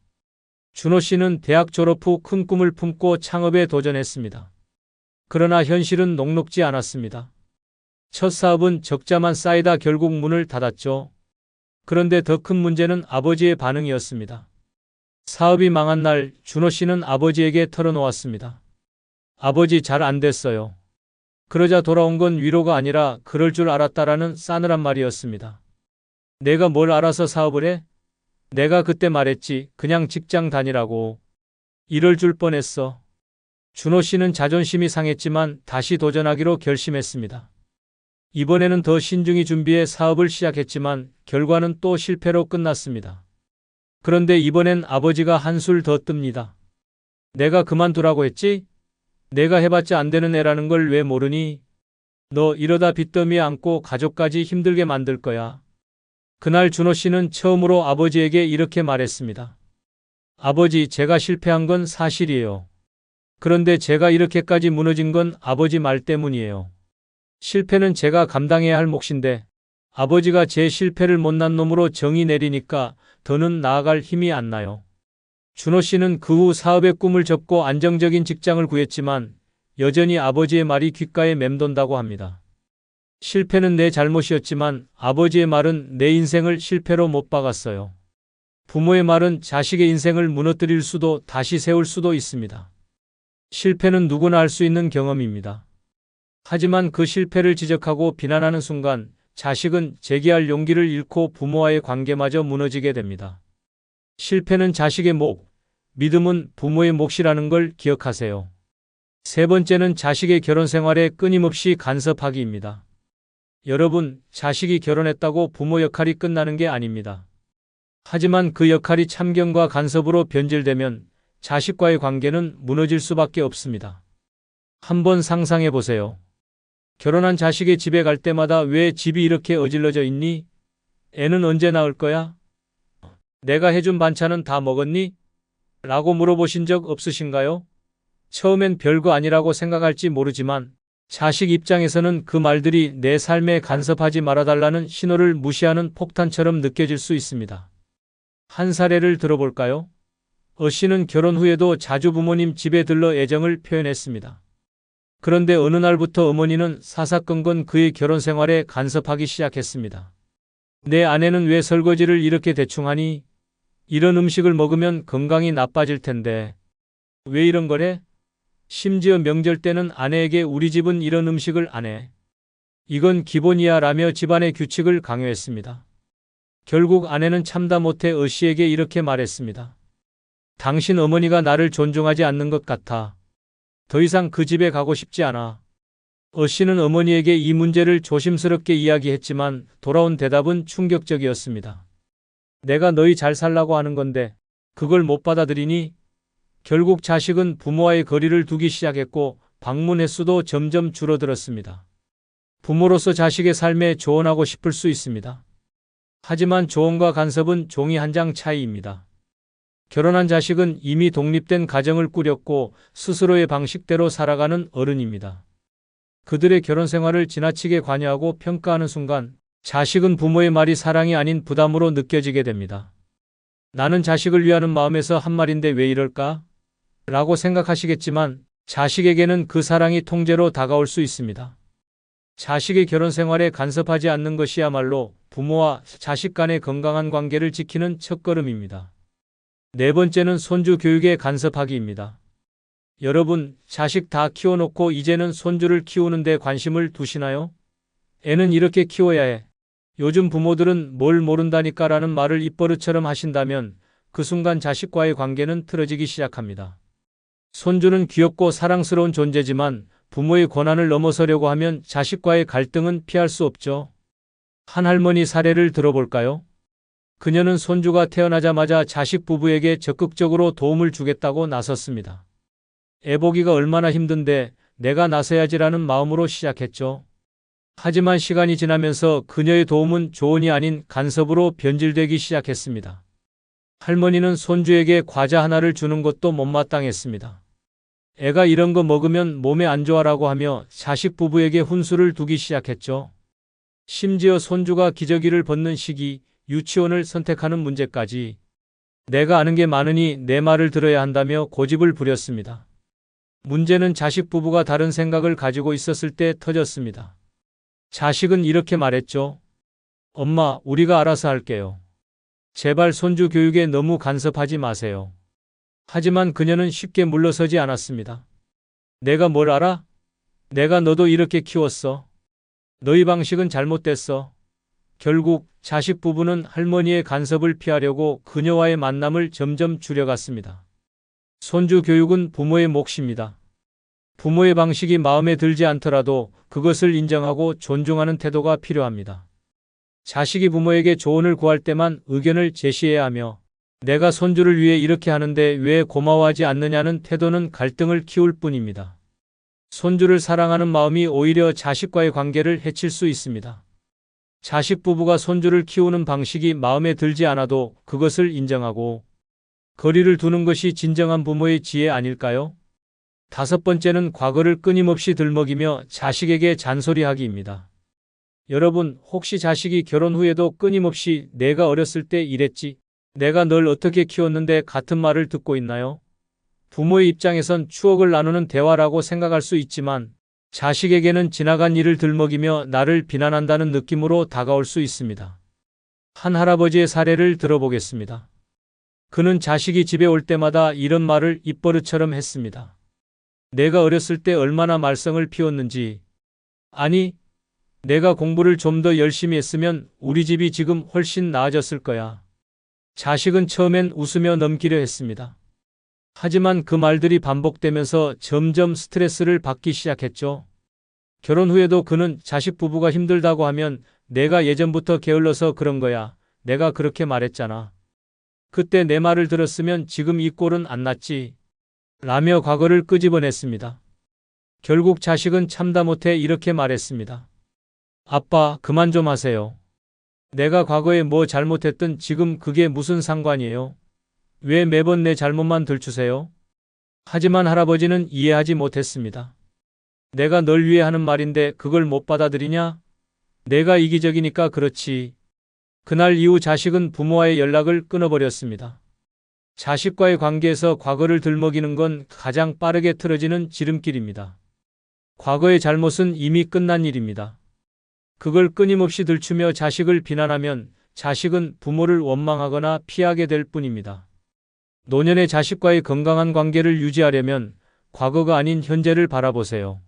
준호 씨는 대학 졸업 후 큰 꿈을 품고 창업에 도전했습니다. 그러나 현실은 녹록지 않았습니다. 첫 사업은 적자만 쌓이다 결국 문을 닫았죠. 그런데 더 큰 문제는 아버지의 반응이었습니다. 사업이 망한 날 준호 씨는 아버지에게 털어놓았습니다. 아버지, 잘 안 됐어요. 그러자 돌아온 건 위로가 아니라 그럴 줄 알았다라는 싸늘한 말이었습니다. 내가 뭘 알아서 사업을 해? 내가 그때 말했지. 그냥 직장 다니라고. 이럴 줄 뻔했어. 준호 씨는 자존심이 상했지만 다시 도전하기로 결심했습니다. 이번에는 더 신중히 준비해 사업을 시작했지만 결과는 또 실패로 끝났습니다. 그런데 이번엔 아버지가 한술 더 뜹니다. 내가 그만두라고 했지? 내가 해봤자 안 되는 애라는 걸 왜 모르니? 너 이러다 빚더미에 안고 가족까지 힘들게 만들 거야. 그날 준호 씨는 처음으로 아버지에게 이렇게 말했습니다. 아버지, 제가 실패한 건 사실이에요. 그런데 제가 이렇게까지 무너진 건 아버지 말 때문이에요. 실패는 제가 감당해야 할 몫인데 아버지가 제 실패를 못난 놈으로 정의 내리니까 더는 나아갈 힘이 안 나요. 준호 씨는 그 후 사업의 꿈을 접고 안정적인 직장을 구했지만 여전히 아버지의 말이 귓가에 맴돈다고 합니다. 실패는 내 잘못이었지만 아버지의 말은 내 인생을 실패로 못 박았어요. 부모의 말은 자식의 인생을 무너뜨릴 수도 다시 세울 수도 있습니다. 실패는 누구나 할 수 있는 경험입니다. 하지만 그 실패를 지적하고 비난하는 순간 자식은 재기할 용기를 잃고 부모와의 관계마저 무너지게 됩니다. 실패는 자식의 몫, 믿음은 부모의 몫이라는 걸 기억하세요. 세 번째는 자식의 결혼 생활에 끊임없이 간섭하기입니다. 여러분, 자식이 결혼했다고 부모 역할이 끝나는 게 아닙니다. 하지만 그 역할이 참견과 간섭으로 변질되면 자식과의 관계는 무너질 수밖에 없습니다. 한번 상상해 보세요. 결혼한 자식의 집에 갈 때마다 왜 집이 이렇게 어질러져 있니? 애는 언제 낳을 거야? 내가 해준 반찬은 다 먹었니? 라고 물어보신 적 없으신가요? 처음엔 별거 아니라고 생각할지 모르지만 자식 입장에서는 그 말들이 내 삶에 간섭하지 말아달라는 신호를 무시하는 폭탄처럼 느껴질 수 있습니다. 한 사례를 들어볼까요? 씨는 결혼 후에도 자주 부모님 집에 들러 애정을 표현했습니다. 그런데 어느 날부터 어머니는 사사건건 그의 결혼 생활에 간섭하기 시작했습니다. 내 아내는 왜 설거지를 이렇게 대충 하니? 이런 음식을 먹으면 건강이 나빠질 텐데. 왜 이런 거래? 심지어 명절 때는 아내에게 우리 집은 이런 음식을 안 해. 이건 기본이야 라며 집안의 규칙을 강요했습니다. 결국 아내는 참다 못해 씨에게 이렇게 말했습니다. 당신 어머니가 나를 존중하지 않는 것 같아. 더 이상 그 집에 가고 싶지 않아. 씨는 어머니에게 이 문제를 조심스럽게 이야기했지만 돌아온 대답은 충격적이었습니다. 내가 너희 잘 살라고 하는 건데 그걸 못 받아들이니? 결국 자식은 부모와의 거리를 두기 시작했고 방문 횟수도 점점 줄어들었습니다. 부모로서 자식의 삶에 조언하고 싶을 수 있습니다. 하지만 조언과 간섭은 종이 한 장 차이입니다. 결혼한 자식은 이미 독립된 가정을 꾸렸고 스스로의 방식대로 살아가는 어른입니다. 그들의 결혼 생활을 지나치게 관여하고 평가하는 순간 자식은 부모의 말이 사랑이 아닌 부담으로 느껴지게 됩니다. 나는 자식을 위하는 마음에서 한 말인데 왜 이럴까? 라고 생각하시겠지만 자식에게는 그 사랑이 통째로 다가올 수 있습니다. 자식의 결혼 생활에 간섭하지 않는 것이야말로 부모와 자식 간의 건강한 관계를 지키는 첫걸음입니다. 네 번째는 손주 교육에 간섭하기입니다. 여러분, 자식 다 키워놓고 이제는 손주를 키우는 데 관심을 두시나요? 애는 이렇게 키워야 해. 요즘 부모들은 뭘 모른다니까 라는 말을 입버릇처럼 하신다면 그 순간 자식과의 관계는 틀어지기 시작합니다. 손주는 귀엽고 사랑스러운 존재지만 부모의 권한을 넘어서려고 하면 자식과의 갈등은 피할 수 없죠. 한 할머니 사례를 들어볼까요? 그녀는 손주가 태어나자마자 자식 부부에게 적극적으로 도움을 주겠다고 나섰습니다. 애 보기가 얼마나 힘든데 내가 나서야지라는 마음으로 시작했죠. 하지만 시간이 지나면서 그녀의 도움은 조언이 아닌 간섭으로 변질되기 시작했습니다. 할머니는 손주에게 과자 하나를 주는 것도 못마땅했습니다. 애가 이런 거 먹으면 몸에 안 좋아라고 하며 자식 부부에게 훈수를 두기 시작했죠. 심지어 손주가 기저귀를 벗는 시기, 유치원을 선택하는 문제까지 내가 아는 게 많으니 내 말을 들어야 한다며 고집을 부렸습니다. 문제는 자식 부부가 다른 생각을 가지고 있었을 때 터졌습니다. 자식은 이렇게 말했죠. 엄마, 우리가 알아서 할게요. 제발 손주 교육에 너무 간섭하지 마세요. 하지만 그녀는 쉽게 물러서지 않았습니다. 내가 뭘 알아? 내가 너도 이렇게 키웠어. 너희 방식은 잘못됐어. 결국 자식 부부는 할머니의 간섭을 피하려고 그녀와의 만남을 점점 줄여갔습니다. 손주 교육은 부모의 몫입니다. 부모의 방식이 마음에 들지 않더라도 그것을 인정하고 존중하는 태도가 필요합니다. 자식이 부모에게 조언을 구할 때만 의견을 제시해야 하며 내가 손주를 위해 이렇게 하는데 왜 고마워하지 않느냐는 태도는 갈등을 키울 뿐입니다. 손주를 사랑하는 마음이 오히려 자식과의 관계를 해칠 수 있습니다. 자식 부부가 손주를 키우는 방식이 마음에 들지 않아도 그것을 인정하고 거리를 두는 것이 진정한 부모의 지혜 아닐까요? 5번째는 과거를 끊임없이 들먹이며 자식에게 잔소리하기입니다. 여러분, 혹시 자식이 결혼 후에도 끊임없이 내가 어렸을 때 이랬지, 내가 널 어떻게 키웠는데 같은 말을 듣고 있나요? 부모의 입장에선 추억을 나누는 대화라고 생각할 수 있지만 자식에게는 지나간 일을 들먹이며 나를 비난한다는 느낌으로 다가올 수 있습니다. 한 할아버지의 사례를 들어보겠습니다. 그는 자식이 집에 올 때마다 이런 말을 입버릇처럼 했습니다. 내가 어렸을 때 얼마나 말썽을 피웠는지. 아니, 내가 공부를 좀 더 열심히 했으면 우리 집이 지금 훨씬 나아졌을 거야. 자식은 처음엔 웃으며 넘기려 했습니다. 하지만 그 말들이 반복되면서 점점 스트레스를 받기 시작했죠. 결혼 후에도 그는 자식 부부가 힘들다고 하면 내가 예전부터 게을러서 그런 거야. 내가 그렇게 말했잖아. 그때 내 말을 들었으면 지금 이 꼴은 안 났지. 라며 과거를 끄집어냈습니다. 결국 자식은 참다 못해 이렇게 말했습니다. 아빠, 그만 좀 하세요. 내가 과거에 뭐 잘못했든 지금 그게 무슨 상관이에요? 왜 매번 내 잘못만 들추세요? 하지만 할아버지는 이해하지 못했습니다. 내가 널 위해 하는 말인데 그걸 못 받아들이냐? 내가 이기적이니까 그렇지. 그날 이후 자식은 부모와의 연락을 끊어버렸습니다. 자식과의 관계에서 과거를 들먹이는 건 가장 빠르게 틀어지는 지름길입니다. 과거의 잘못은 이미 끝난 일입니다. 그걸 끊임없이 들추며 자식을 비난하면 자식은 부모를 원망하거나 피하게 될 뿐입니다. 노년의 자식과의 건강한 관계를 유지하려면 과거가 아닌 현재를 바라보세요.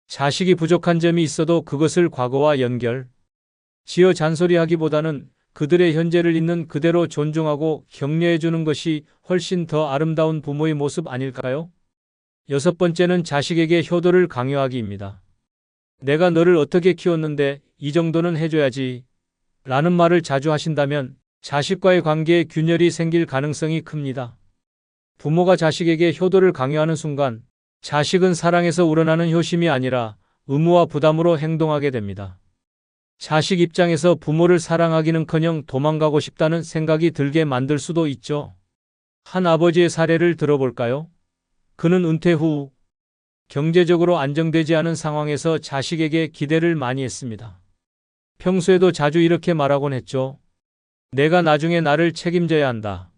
자식이 부족한 점이 있어도 그것을 과거와 연결, 지어 잔소리하기보다는 그들의 현재를 있는 그대로 존중하고 격려해 주는 것이 훨씬 더 아름다운 부모의 모습 아닐까요? 6번째는 자식에게 효도를 강요하기입니다. 내가 너를 어떻게 키웠는데 이 정도는 해줘야지 라는 말을 자주 하신다면 자식과의 관계에 균열이 생길 가능성이 큽니다. 부모가 자식에게 효도를 강요하는 순간 자식은 사랑에서 우러나는 효심이 아니라 의무와 부담으로 행동하게 됩니다. 자식 입장에서 부모를 사랑하기는커녕 도망가고 싶다는 생각이 들게 만들 수도 있죠. 한 아버지의 사례를 들어볼까요? 그는 은퇴 후 경제적으로 안정되지 않은 상황에서 자식에게 기대를 많이 했습니다. 평소에도 자주 이렇게 말하곤 했죠. 내가 나중에 나를 책임져야 한다.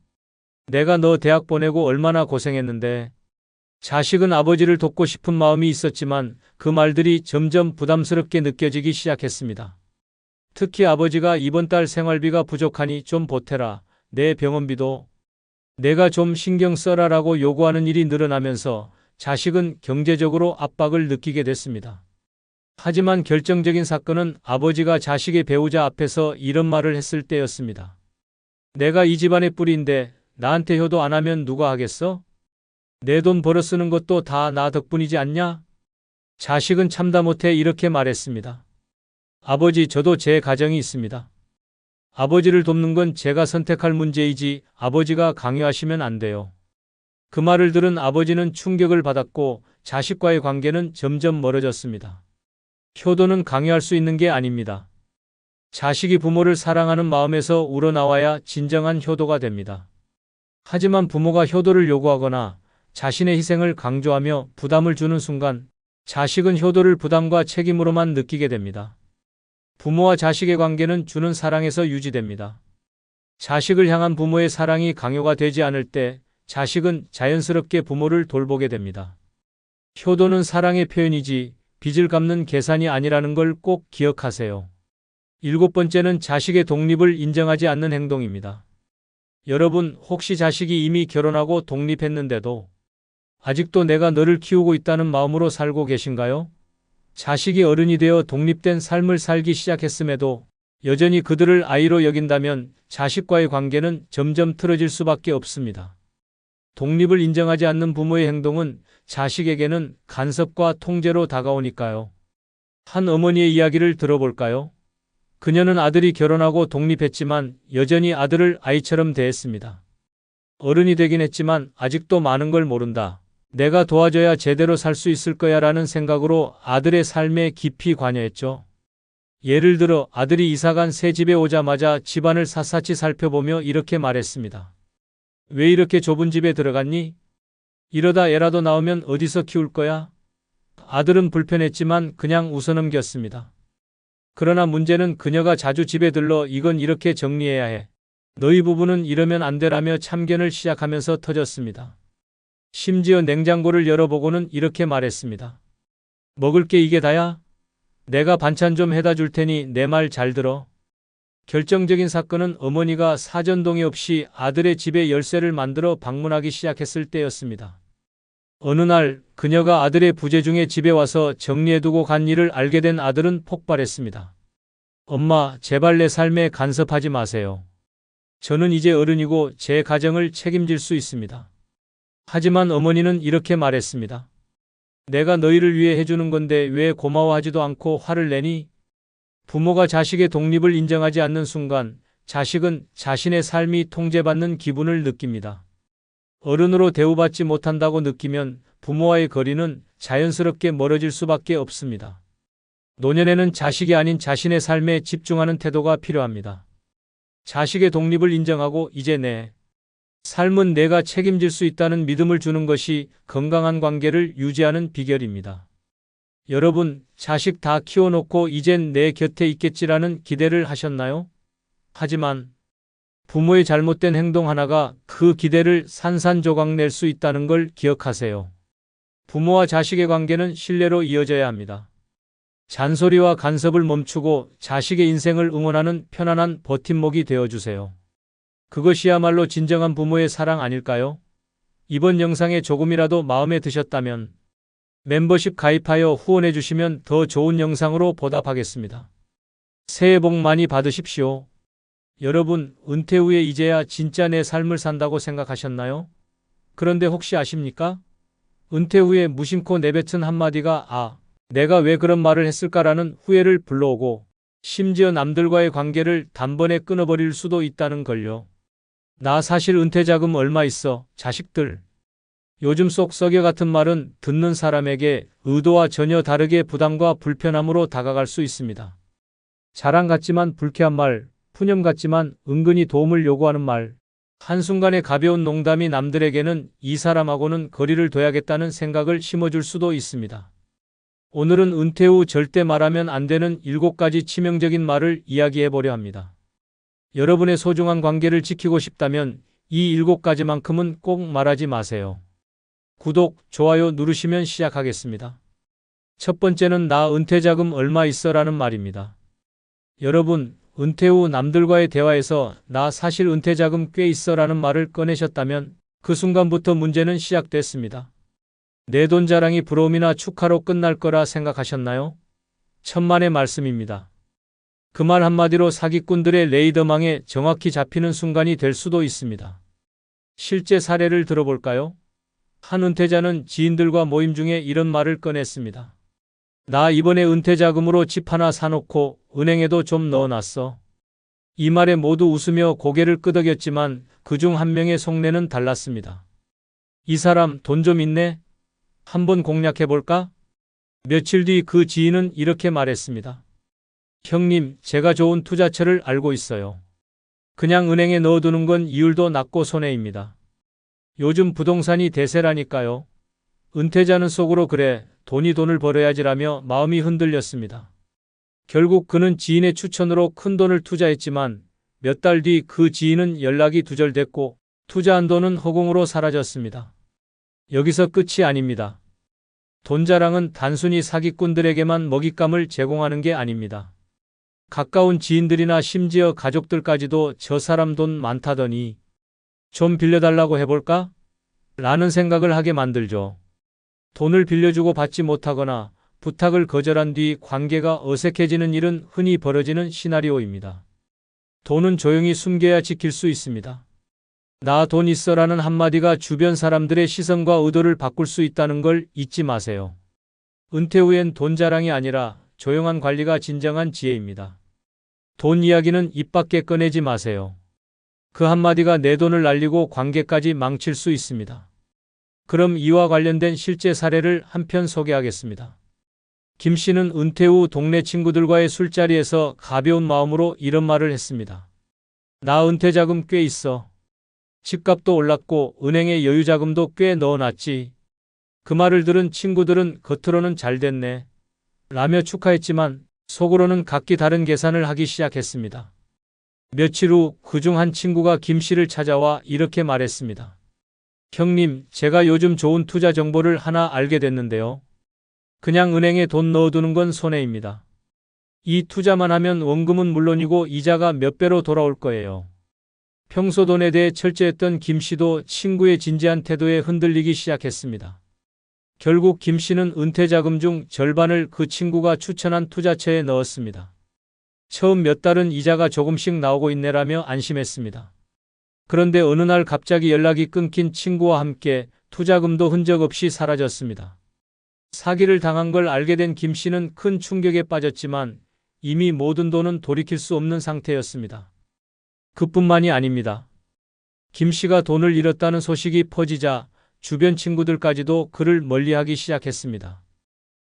내가 너 대학 보내고 얼마나 고생했는데. 자식은 아버지를 돕고 싶은 마음이 있었지만 그 말들이 점점 부담스럽게 느껴지기 시작했습니다. 특히 아버지가 이번 달 생활비가 부족하니 좀 보태라. 내 병원비도 내가 좀 신경 써라라고 요구하는 일이 늘어나면서 자식은 경제적으로 압박을 느끼게 됐습니다. 하지만 결정적인 사건은 아버지가 자식의 배우자 앞에서 이런 말을 했을 때였습니다. 내가 이 집안의 뿌리인데 나한테 효도 안 하면 누가 하겠어? 내 돈 벌어 쓰는 것도 다 나 덕분이지 않냐? 자식은 참다 못해 이렇게 말했습니다. 아버지, 저도 제 가정이 있습니다. 아버지를 돕는 건 제가 선택할 문제이지 아버지가 강요하시면 안 돼요. 그 말을 들은 아버지는 충격을 받았고 자식과의 관계는 점점 멀어졌습니다. 효도는 강요할 수 있는 게 아닙니다. 자식이 부모를 사랑하는 마음에서 우러나와야 진정한 효도가 됩니다. 하지만 부모가 효도를 요구하거나 자신의 희생을 강조하며 부담을 주는 순간 자식은 효도를 부담과 책임으로만 느끼게 됩니다. 부모와 자식의 관계는 주는 사랑에서 유지됩니다. 자식을 향한 부모의 사랑이 강요가 되지 않을 때 자식은 자연스럽게 부모를 돌보게 됩니다. 효도는 사랑의 표현이지 빚을 갚는 계산이 아니라는 걸 꼭 기억하세요. 7번째는 자식의 독립을 인정하지 않는 행동입니다. 여러분, 혹시 자식이 이미 결혼하고 독립했는데도 아직도 내가 너를 키우고 있다는 마음으로 살고 계신가요? 자식이 어른이 되어 독립된 삶을 살기 시작했음에도 여전히 그들을 아이로 여긴다면 자식과의 관계는 점점 틀어질 수밖에 없습니다. 독립을 인정하지 않는 부모의 행동은 자식에게는 간섭과 통제로 다가오니까요. 한 어머니의 이야기를 들어볼까요? 그녀는 아들이 결혼하고 독립했지만 여전히 아들을 아이처럼 대했습니다. 어른이 되긴 했지만 아직도 많은 걸 모른다. 내가 도와줘야 제대로 살 수 있을 거야 라는 생각으로 아들의 삶에 깊이 관여했죠. 예를 들어 아들이 이사간 새 집에 오자마자 집안을 샅샅이 살펴보며 이렇게 말했습니다. 왜 이렇게 좁은 집에 들어갔니? 이러다 애라도 나오면 어디서 키울 거야? 아들은 불편했지만 그냥 웃어넘겼습니다. 그러나 문제는 그녀가 자주 집에 들러 이건 이렇게 정리해야 해. 너희 부부는 이러면 안 되라며 참견을 시작하면서 터졌습니다. 심지어 냉장고를 열어보고는 이렇게 말했습니다. 먹을 게 이게 다야? 내가 반찬 좀 해다 줄 테니 내 말 잘 들어. 결정적인 사건은 어머니가 사전 동의 없이 아들의 집에 열쇠를 만들어 방문하기 시작했을 때였습니다. 어느 날 그녀가 아들의 부재 중에 집에 와서 정리해두고 간 일을 알게 된 아들은 폭발했습니다. 엄마, 제발 내 삶에 간섭하지 마세요. 저는 이제 어른이고 제 가정을 책임질 수 있습니다. 하지만 어머니는 이렇게 말했습니다. 내가 너희를 위해 해주는 건데 왜 고마워하지도 않고 화를 내니? 부모가 자식의 독립을 인정하지 않는 순간 자식은 자신의 삶이 통제받는 기분을 느낍니다. 어른으로 대우받지 못한다고 느끼면 부모와의 거리는 자연스럽게 멀어질 수밖에 없습니다. 노년에는 자식이 아닌 자신의 삶에 집중하는 태도가 필요합니다. 자식의 독립을 인정하고 이제 내 삶은 내가 책임질 수 있다는 믿음을 주는 것이 건강한 관계를 유지하는 비결입니다. 여러분, 자식 다 키워놓고 이젠 내 곁에 있겠지라는 기대를 하셨나요? 하지만 부모의 잘못된 행동 하나가 그 기대를 산산조각 낼 수 있다는 걸 기억하세요. 부모와 자식의 관계는 신뢰로 이어져야 합니다. 잔소리와 간섭을 멈추고 자식의 인생을 응원하는 편안한 버팀목이 되어주세요. 그것이야말로 진정한 부모의 사랑 아닐까요? 이번 영상에 조금이라도 마음에 드셨다면 멤버십 가입하여 후원해 주시면 더 좋은 영상으로 보답하겠습니다. 새해 복 많이 받으십시오. 여러분, 은퇴 후에 이제야 진짜 내 삶을 산다고 생각하셨나요? 그런데 혹시 아십니까? 은퇴 후에 무심코 내뱉은 한마디가 내가 왜 그런 말을 했을까라는 후회를 불러오고 심지어 남들과의 관계를 단번에 끊어버릴 수도 있다는 걸요. 나 사실 은퇴 자금 얼마 있어, 자식들. 요즘 속 썩여 같은 말은 듣는 사람에게 의도와 전혀 다르게 부담과 불편함으로 다가갈 수 있습니다. 자랑 같지만 불쾌한 말, 푸념 같지만 은근히 도움을 요구하는 말, 한순간의 가벼운 농담이 남들에게는 이 사람하고는 거리를 둬야겠다는 생각을 심어줄 수도 있습니다. 오늘은 은퇴 후 절대 말하면 안 되는 7가지 치명적인 말을 이야기해보려 합니다. 여러분의 소중한 관계를 지키고 싶다면 이 7가지만큼은 꼭 말하지 마세요. 구독, 좋아요 누르시면 시작하겠습니다. 첫 번째는 나 은퇴 자금 얼마 있어 라는 말입니다. 여러분, 은퇴 후 남들과의 대화에서 나 사실 은퇴 자금 꽤 있어 라는 말을 꺼내셨다면 그 순간부터 문제는 시작됐습니다. 내 돈 자랑이 부러움이나 축하로 끝날 거라 생각하셨나요? 천만의 말씀입니다. 그 말 한마디로 사기꾼들의 레이더망에 정확히 잡히는 순간이 될 수도 있습니다. 실제 사례를 들어볼까요? 한 은퇴자는 지인들과 모임 중에 이런 말을 꺼냈습니다. 나 이번에 은퇴 자금으로 집 하나 사놓고 은행에도 좀 넣어놨어. 이 말에 모두 웃으며 고개를 끄덕였지만 그중 한 명의 속내는 달랐습니다. 이 사람 돈 좀 있네? 한번 공략해볼까? 며칠 뒤 그 지인은 이렇게 말했습니다. 형님, 제가 좋은 투자처를 알고 있어요. 그냥 은행에 넣어두는 건 이율도 낮고 손해입니다. 요즘 부동산이 대세라니까요. 은퇴자는 속으로 그래, 돈이 돈을 벌어야지라며 마음이 흔들렸습니다. 결국 그는 지인의 추천으로 큰 돈을 투자했지만 몇 달 뒤 그 지인은 연락이 두절됐고 투자한 돈은 허공으로 사라졌습니다. 여기서 끝이 아닙니다. 돈 자랑은 단순히 사기꾼들에게만 먹잇감을 제공하는 게 아닙니다. 가까운 지인들이나 심지어 가족들까지도 저 사람 돈 많다더니 좀 빌려달라고 해볼까? 라는 생각을 하게 만들죠. 돈을 빌려주고 받지 못하거나 부탁을 거절한 뒤 관계가 어색해지는 일은 흔히 벌어지는 시나리오입니다. 돈은 조용히 숨겨야 지킬 수 있습니다. 나 돈 있어라는 한마디가 주변 사람들의 시선과 의도를 바꿀 수 있다는 걸 잊지 마세요. 은퇴 후엔 돈 자랑이 아니라 조용한 관리가 진정한 지혜입니다. 돈 이야기는 입 밖에 꺼내지 마세요. 그 한마디가 내 돈을 날리고 관계까지 망칠 수 있습니다. 그럼 이와 관련된 실제 사례를 한 편 소개하겠습니다. 김 씨는 은퇴 후 동네 친구들과의 술자리에서 가벼운 마음으로 이런 말을 했습니다. 나 은퇴 자금 꽤 있어. 집값도 올랐고 은행에 여유 자금도 꽤 넣어놨지. 그 말을 들은 친구들은 겉으로는 잘 됐네 라며 축하했지만 속으로는 각기 다른 계산을 하기 시작했습니다. 며칠 후 그중 한 친구가 김 씨를 찾아와 이렇게 말했습니다. 형님, 제가 요즘 좋은 투자 정보를 하나 알게 됐는데요. 그냥 은행에 돈 넣어두는 건 손해입니다. 이 투자만 하면 원금은 물론이고 이자가 몇 배로 돌아올 거예요. 평소 돈에 대해 철저했던 김 씨도 친구의 진지한 태도에 흔들리기 시작했습니다. 결국 김 씨는 은퇴 자금 중 절반을 그 친구가 추천한 투자처에 넣었습니다. 처음 몇 달은 이자가 조금씩 나오고 있네라며 안심했습니다. 그런데 어느 날 갑자기 연락이 끊긴 친구와 함께 투자금도 흔적 없이 사라졌습니다. 사기를 당한 걸 알게 된 김 씨는 큰 충격에 빠졌지만 이미 모든 돈은 돌이킬 수 없는 상태였습니다. 그뿐만이 아닙니다. 김 씨가 돈을 잃었다는 소식이 퍼지자 주변 친구들까지도 그를 멀리하기 시작했습니다.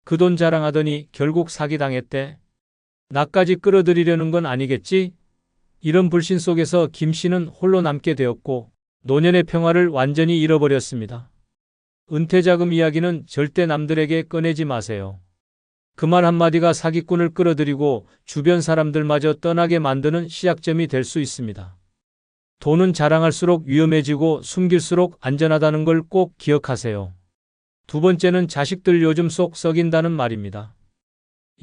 그 돈 자랑하더니 결국 사기당했대. 나까지 끌어들이려는 건 아니겠지? 이런 불신 속에서 김 씨는 홀로 남게 되었고 노년의 평화를 완전히 잃어버렸습니다. 은퇴자금 이야기는 절대 남들에게 꺼내지 마세요. 그 말 한마디가 사기꾼을 끌어들이고 주변 사람들마저 떠나게 만드는 시작점이 될 수 있습니다. 돈은 자랑할수록 위험해지고 숨길수록 안전하다는 걸 꼭 기억하세요. 두 번째는 자식들 요즘 속 썩인다는 말입니다.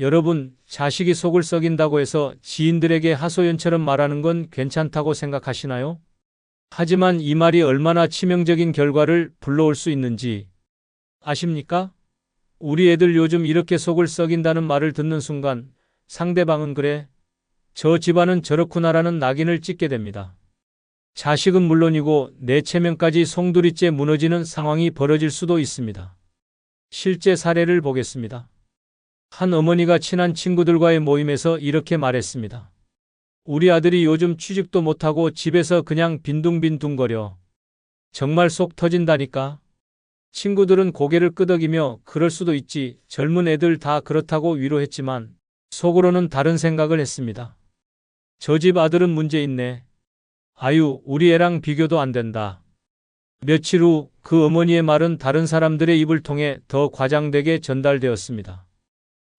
여러분, 자식이 속을 썩인다고 해서 지인들에게 하소연처럼 말하는 건 괜찮다고 생각하시나요? 하지만 이 말이 얼마나 치명적인 결과를 불러올 수 있는지 아십니까? 우리 애들 요즘 이렇게 속을 썩인다는 말을 듣는 순간 상대방은 그래, 저 집안은 저렇구나라는 낙인을 찍게 됩니다. 자식은 물론이고 내 체면까지 송두리째 무너지는 상황이 벌어질 수도 있습니다. 실제 사례를 보겠습니다. 한 어머니가 친한 친구들과의 모임에서 이렇게 말했습니다. 우리 아들이 요즘 취직도 못하고 집에서 그냥 빈둥빈둥거려. 정말 속 터진다니까. 친구들은 고개를 끄덕이며 그럴 수도 있지, 젊은 애들 다 그렇다고 위로했지만 속으로는 다른 생각을 했습니다. 저 집 아들은 문제 있네. 아유, 우리 애랑 비교도 안 된다. 며칠 후 그 어머니의 말은 다른 사람들의 입을 통해 더 과장되게 전달되었습니다.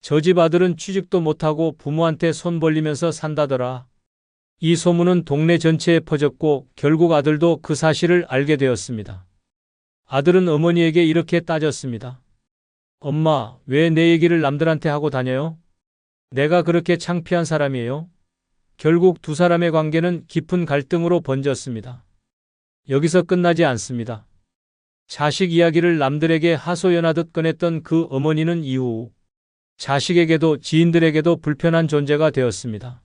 저 집 아들은 취직도 못하고 부모한테 손 벌리면서 산다더라. 이 소문은 동네 전체에 퍼졌고 결국 아들도 그 사실을 알게 되었습니다. 아들은 어머니에게 이렇게 따졌습니다. 엄마, 왜 내 얘기를 남들한테 하고 다녀요? 내가 그렇게 창피한 사람이에요? 결국 두 사람의 관계는 깊은 갈등으로 번졌습니다. 여기서 끝나지 않습니다. 자식 이야기를 남들에게 하소연하듯 꺼냈던 그 어머니는 이후 자식에게도 지인들에게도 불편한 존재가 되었습니다.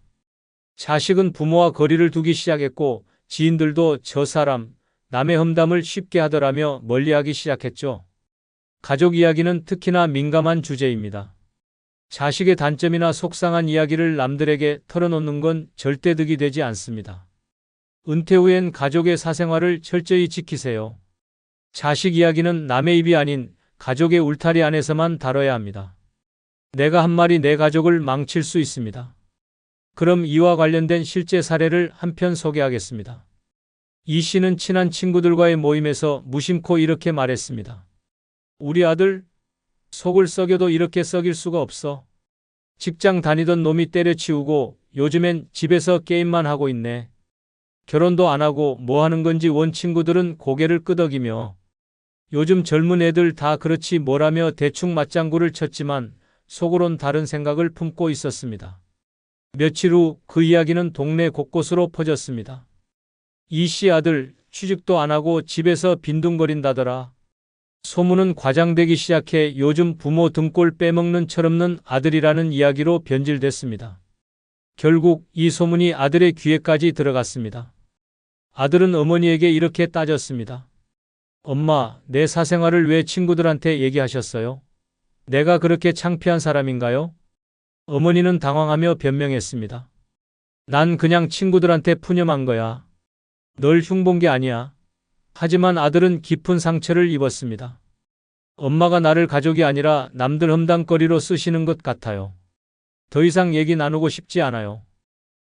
자식은 부모와 거리를 두기 시작했고 지인들도 저 사람, 남의 험담을 쉽게 하더라며 멀리하기 시작했죠. 가족 이야기는 특히나 민감한 주제입니다. 자식의 단점이나 속상한 이야기를 남들에게 털어놓는 건 절대 득이 되지 않습니다. 은퇴 후엔 가족의 사생활을 철저히 지키세요. 자식 이야기는 남의 입이 아닌 가족의 울타리 안에서만 다뤄야 합니다. 내가 한 말이 내 가족을 망칠 수 있습니다. 그럼 이와 관련된 실제 사례를 한 편 소개하겠습니다. 이 씨는 친한 친구들과의 모임에서 무심코 이렇게 말했습니다. 우리 아들, 속을 썩여도 이렇게 썩일 수가 없어. 직장 다니던 놈이 때려치우고 요즘엔 집에서 게임만 하고 있네. 결혼도 안 하고 뭐 하는 건지 원 친구들은 고개를 끄덕이며 요즘 젊은 애들 다 그렇지 뭐라며 대충 맞장구를 쳤지만 속으론 다른 생각을 품고 있었습니다. 며칠 후 그 이야기는 동네 곳곳으로 퍼졌습니다. 이 씨 아들 취직도 안 하고 집에서 빈둥거린다더라. 소문은 과장되기 시작해 요즘 부모 등골 빼먹는 철없는 아들이라는 이야기로 변질됐습니다. 결국 이 소문이 아들의 귀에까지 들어갔습니다. 아들은 어머니에게 이렇게 따졌습니다. 엄마, 내 사생활을 왜 친구들한테 얘기하셨어요? 내가 그렇게 창피한 사람인가요? 어머니는 당황하며 변명했습니다. 난 그냥 친구들한테 푸념한 거야. 널 흉본 게 아니야. 하지만 아들은 깊은 상처를 입었습니다. 엄마가 나를 가족이 아니라 남들 험담거리로 쓰시는 것 같아요. 더 이상 얘기 나누고 싶지 않아요.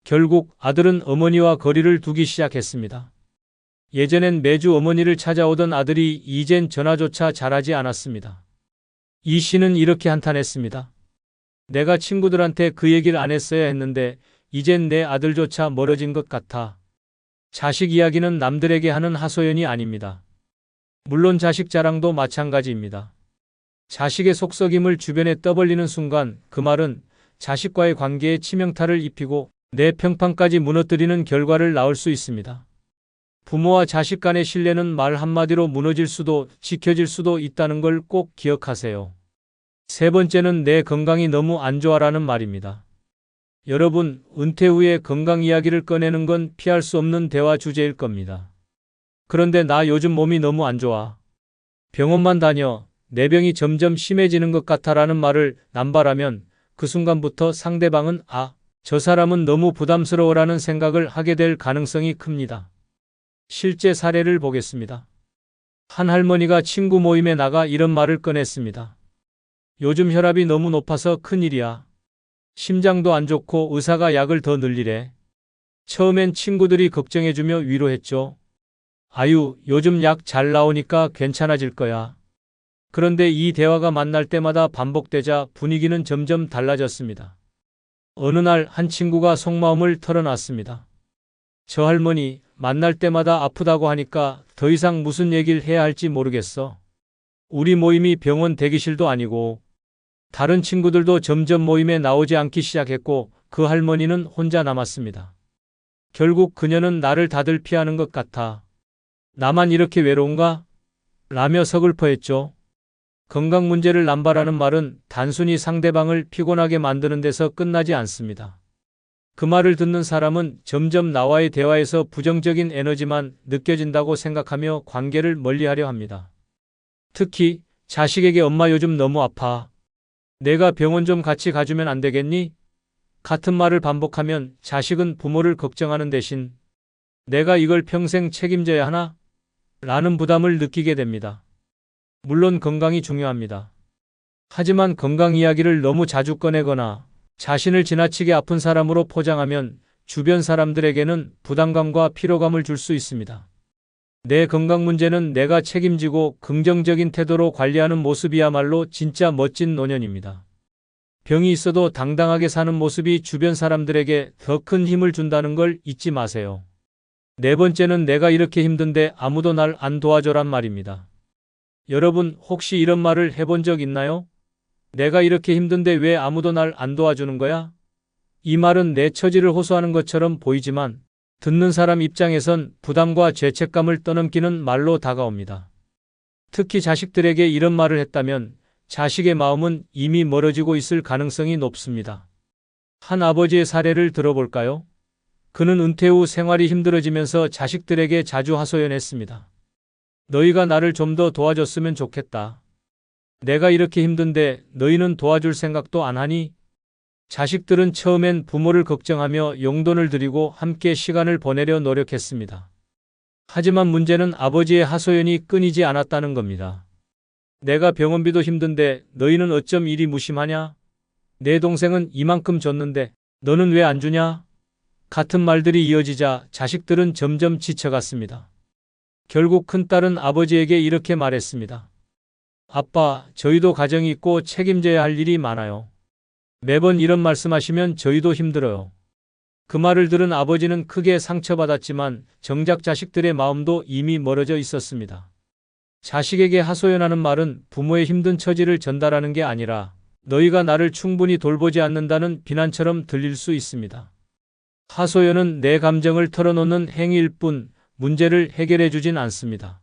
결국 아들은 어머니와 거리를 두기 시작했습니다. 예전엔 매주 어머니를 찾아오던 아들이 이젠 전화조차 잘하지 않았습니다. 이 시는 이렇게 한탄했습니다. 내가 친구들한테 그 얘기를 안 했어야 했는데 이젠 내 아들조차 멀어진 것 같아. 자식 이야기는 남들에게 하는 하소연이 아닙니다. 물론 자식 자랑도 마찬가지입니다. 자식의 속썩임을 주변에 떠벌리는 순간 그 말은 자식과의 관계에 치명타를 입히고 내 평판까지 무너뜨리는 결과를 낳을 수 있습니다. 부모와 자식 간의 신뢰는 말 한마디로 무너질 수도 지켜질 수도 있다는 걸 꼭 기억하세요. 세 번째는 내 건강이 너무 안 좋아라는 말입니다. 여러분, 은퇴 후에 건강 이야기를 꺼내는 건 피할 수 없는 대화 주제일 겁니다. 그런데 나 요즘 몸이 너무 안 좋아. 병원만 다녀. 내 병이 점점 심해지는 것 같아라는 말을 남발하면 그 순간부터 상대방은 저 사람은 너무 부담스러워라는 생각을 하게 될 가능성이 큽니다. 실제 사례를 보겠습니다. 한 할머니가 친구 모임에 나가 이런 말을 꺼냈습니다. 요즘 혈압이 너무 높아서 큰일이야. 심장도 안 좋고 의사가 약을 더 늘리래. 처음엔 친구들이 걱정해주며 위로했죠. 아유, 요즘 약 잘 나오니까 괜찮아질 거야. 그런데 이 대화가 만날 때마다 반복되자 분위기는 점점 달라졌습니다. 어느 날 한 친구가 속마음을 털어놨습니다. 저 할머니 만날 때마다 아프다고 하니까 더 이상 무슨 얘기를 해야 할지 모르겠어. 우리 모임이 병원 대기실도 아니고 다른 친구들도 점점 모임에 나오지 않기 시작했고 그 할머니는 혼자 남았습니다. 결국 그녀는 나를 다들 피하는 것 같아. 나만 이렇게 외로운가? 라며 서글퍼했죠. 건강 문제를 남발하는 말은 단순히 상대방을 피곤하게 만드는 데서 끝나지 않습니다. 그 말을 듣는 사람은 점점 나와의 대화에서 부정적인 에너지만 느껴진다고 생각하며 관계를 멀리하려 합니다. 특히 자식에게 엄마 요즘 너무 아파. 내가 병원 좀 같이 가주면 안 되겠니? 같은 말을 반복하면 자식은 부모를 걱정하는 대신 내가 이걸 평생 책임져야 하나? 라는 부담을 느끼게 됩니다. 물론 건강이 중요합니다. 하지만 건강 이야기를 너무 자주 꺼내거나 자신을 지나치게 아픈 사람으로 포장하면 주변 사람들에게는 부담감과 피로감을 줄 수 있습니다. 내 건강 문제는 내가 책임지고 긍정적인 태도로 관리하는 모습이야말로 진짜 멋진 노년입니다. 병이 있어도 당당하게 사는 모습이 주변 사람들에게 더 큰 힘을 준다는 걸 잊지 마세요. 네 번째는 내가 이렇게 힘든데 아무도 날 안 도와줘란 말입니다. 여러분 혹시 이런 말을 해본 적 있나요? 내가 이렇게 힘든데 왜 아무도 날 안 도와주는 거야? 이 말은 내 처지를 호소하는 것처럼 보이지만 듣는 사람 입장에선 부담과 죄책감을 떠넘기는 말로 다가옵니다. 특히 자식들에게 이런 말을 했다면 자식의 마음은 이미 멀어지고 있을 가능성이 높습니다. 한 아버지의 사례를 들어볼까요? 그는 은퇴 후 생활이 힘들어지면서 자식들에게 자주 하소연했습니다. 너희가 나를 좀 더 도와줬으면 좋겠다. 내가 이렇게 힘든데 너희는 도와줄 생각도 안 하니? 자식들은 처음엔 부모를 걱정하며 용돈을 드리고 함께 시간을 보내려 노력했습니다. 하지만 문제는 아버지의 하소연이 끊이지 않았다는 겁니다. 내가 병원비도 힘든데 너희는 어쩜 이리 무심하냐? 내 동생은 이만큼 줬는데 너는 왜 안 주냐? 같은 말들이 이어지자 자식들은 점점 지쳐갔습니다. 결국 큰딸은 아버지에게 이렇게 말했습니다. 아빠, 저희도 가정이 있고 책임져야 할 일이 많아요. 매번 이런 말씀하시면 저희도 힘들어요. 그 말을 들은 아버지는 크게 상처받았지만 정작 자식들의 마음도 이미 멀어져 있었습니다. 자식에게 하소연하는 말은 부모의 힘든 처지를 전달하는 게 아니라 너희가 나를 충분히 돌보지 않는다는 비난처럼 들릴 수 있습니다. 하소연은 내 감정을 털어놓는 행위일 뿐 문제를 해결해 주진 않습니다.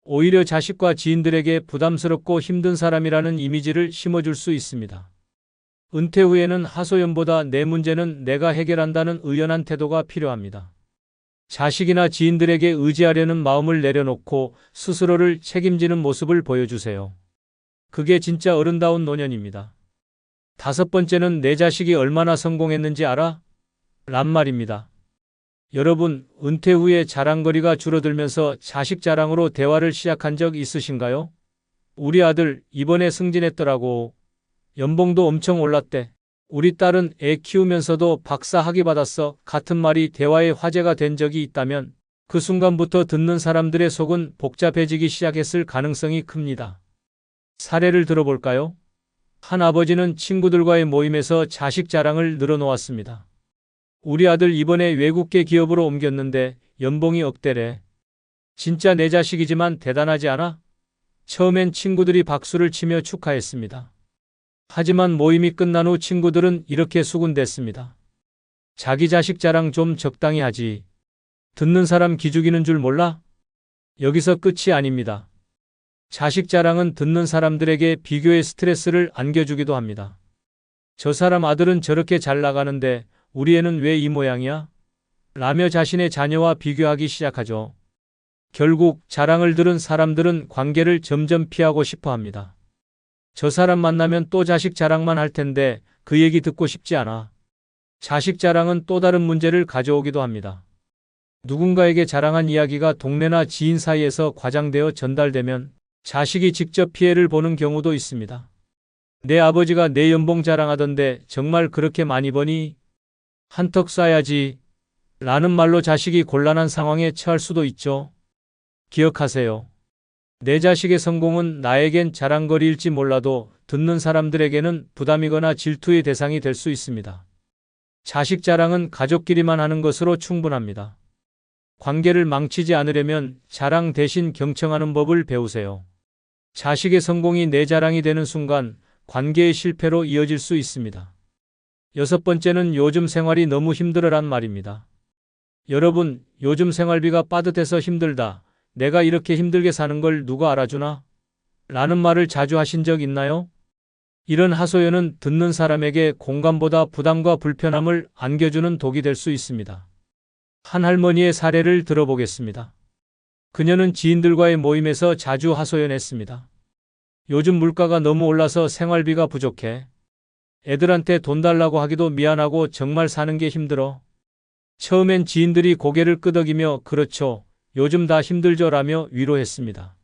오히려 자식과 지인들에게 부담스럽고 힘든 사람이라는 이미지를 심어줄 수 있습니다. 은퇴 후에는 하소연보다 내 문제는 내가 해결한다는 의연한 태도가 필요합니다. 자식이나 지인들에게 의지하려는 마음을 내려놓고 스스로를 책임지는 모습을 보여주세요. 그게 진짜 어른다운 노년입니다. 다섯 번째는 내 자식이 얼마나 성공했는지 알아? 란 말입니다. 여러분, 은퇴 후에 자랑거리가 줄어들면서 자식 자랑으로 대화를 시작한 적 있으신가요? 우리 아들 이번에 승진했더라고. 연봉도 엄청 올랐대. 우리 딸은 애 키우면서도 박사 학위 받았어. 같은 말이 대화의 화제가 된 적이 있다면 그 순간부터 듣는 사람들의 속은 복잡해지기 시작했을 가능성이 큽니다. 사례를 들어볼까요? 한 아버지는 친구들과의 모임에서 자식 자랑을 늘어놓았습니다. 우리 아들 이번에 외국계 기업으로 옮겼는데 연봉이 억대래. 진짜 내 자식이지만 대단하지 않아? 처음엔 친구들이 박수를 치며 축하했습니다. 하지만 모임이 끝난 후 친구들은 이렇게 수군댔습니다. 자기 자식 자랑 좀 적당히 하지. 듣는 사람 기죽이는 줄 몰라? 여기서 끝이 아닙니다. 자식 자랑은 듣는 사람들에게 비교의 스트레스를 안겨주기도 합니다. 저 사람 아들은 저렇게 잘 나가는데 우리 애는 왜 이 모양이야? 라며 자신의 자녀와 비교하기 시작하죠. 결국 자랑을 들은 사람들은 관계를 점점 피하고 싶어 합니다. 저 사람 만나면 또 자식 자랑만 할 텐데 그 얘기 듣고 싶지 않아. 자식 자랑은 또 다른 문제를 가져오기도 합니다. 누군가에게 자랑한 이야기가 동네나 지인 사이에서 과장되어 전달되면 자식이 직접 피해를 보는 경우도 있습니다. 내 아버지가 내 연봉 자랑하던데 정말 그렇게 많이 버니? 한턱 쏴야지. 라는 말로 자식이 곤란한 상황에 처할 수도 있죠. 기억하세요. 내 자식의 성공은 나에겐 자랑거리일지 몰라도 듣는 사람들에게는 부담이거나 질투의 대상이 될 수 있습니다. 자식 자랑은 가족끼리만 하는 것으로 충분합니다. 관계를 망치지 않으려면 자랑 대신 경청하는 법을 배우세요. 자식의 성공이 내 자랑이 되는 순간 관계의 실패로 이어질 수 있습니다. 여섯 번째는 요즘 생활이 너무 힘들어란 말입니다. 여러분, 요즘 생활비가 빠듯해서 힘들다. 내가 이렇게 힘들게 사는 걸 누가 알아주나? 라는 말을 자주 하신 적 있나요? 이런 하소연은 듣는 사람에게 공감보다 부담과 불편함을 안겨주는 독이 될 수 있습니다. 한 할머니의 사례를 들어보겠습니다. 그녀는 지인들과의 모임에서 자주 하소연했습니다. 요즘 물가가 너무 올라서 생활비가 부족해. 애들한테 돈 달라고 하기도 미안하고 정말 사는 게 힘들어. 처음엔 지인들이 고개를 끄덕이며 그렇죠. 요즘 다 힘들죠 라며 위로했습니다.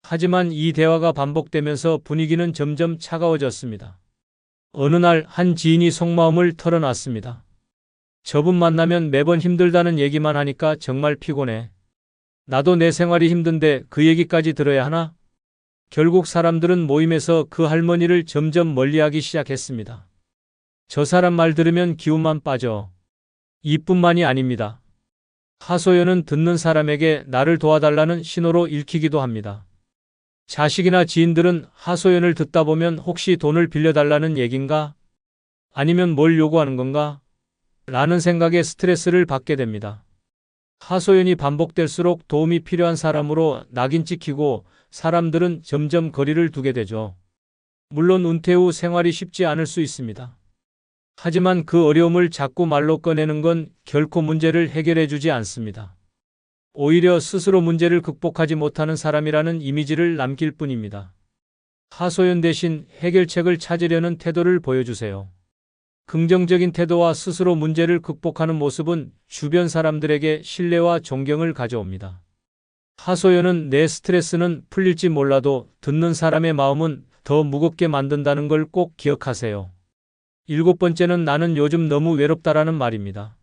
하지만 이 대화가 반복되면서 분위기는 점점 차가워졌습니다. 어느 날 한 지인이 속마음을 털어놨습니다. 저분 만나면 매번 힘들다는 얘기만 하니까 정말 피곤해. 나도 내 생활이 힘든데 그 얘기까지 들어야 하나? 결국 사람들은 모임에서 그 할머니를 점점 멀리하기 시작했습니다. 저 사람 말 들으면 기운만 빠져. 이뿐만이 아닙니다. 하소연은 듣는 사람에게 나를 도와달라는 신호로 읽히기도 합니다. 자식이나 지인들은 하소연을 듣다 보면 혹시 돈을 빌려달라는 얘긴가? 아니면 뭘 요구하는 건가? 라는 생각에 스트레스를 받게 됩니다. 하소연이 반복될수록 도움이 필요한 사람으로 낙인 찍히고 사람들은 점점 거리를 두게 되죠. 물론 은퇴 후 생활이 쉽지 않을 수 있습니다. 하지만 그 어려움을 자꾸 말로 꺼내는 건 결코 문제를 해결해 주지 않습니다. 오히려 스스로 문제를 극복하지 못하는 사람이라는 이미지를 남길 뿐입니다. 하소연 대신 해결책을 찾으려는 태도를 보여주세요. 긍정적인 태도와 스스로 문제를 극복하는 모습은 주변 사람들에게 신뢰와 존경을 가져옵니다. 하소연은 내 스트레스는 풀릴지 몰라도 듣는 사람의 마음은 더 무겁게 만든다는 걸 꼭 기억하세요. 일곱 번째는 나는 요즘 너무 외롭다라는 말입니다.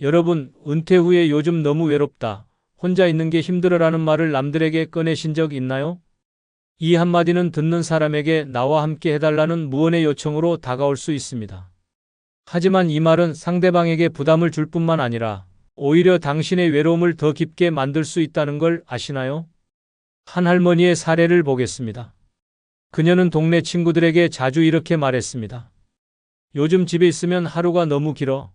여러분, 은퇴 후에 요즘 너무 외롭다, 혼자 있는 게 힘들어라는 말을 남들에게 꺼내신 적 있나요? 이 한마디는 듣는 사람에게 나와 함께 해달라는 무언의 요청으로 다가올 수 있습니다. 하지만 이 말은 상대방에게 부담을 줄 뿐만 아니라 오히려 당신의 외로움을 더 깊게 만들 수 있다는 걸 아시나요? 한 할머니의 사례를 보겠습니다. 그녀는 동네 친구들에게 자주 이렇게 말했습니다. 요즘 집에 있으면 하루가 너무 길어.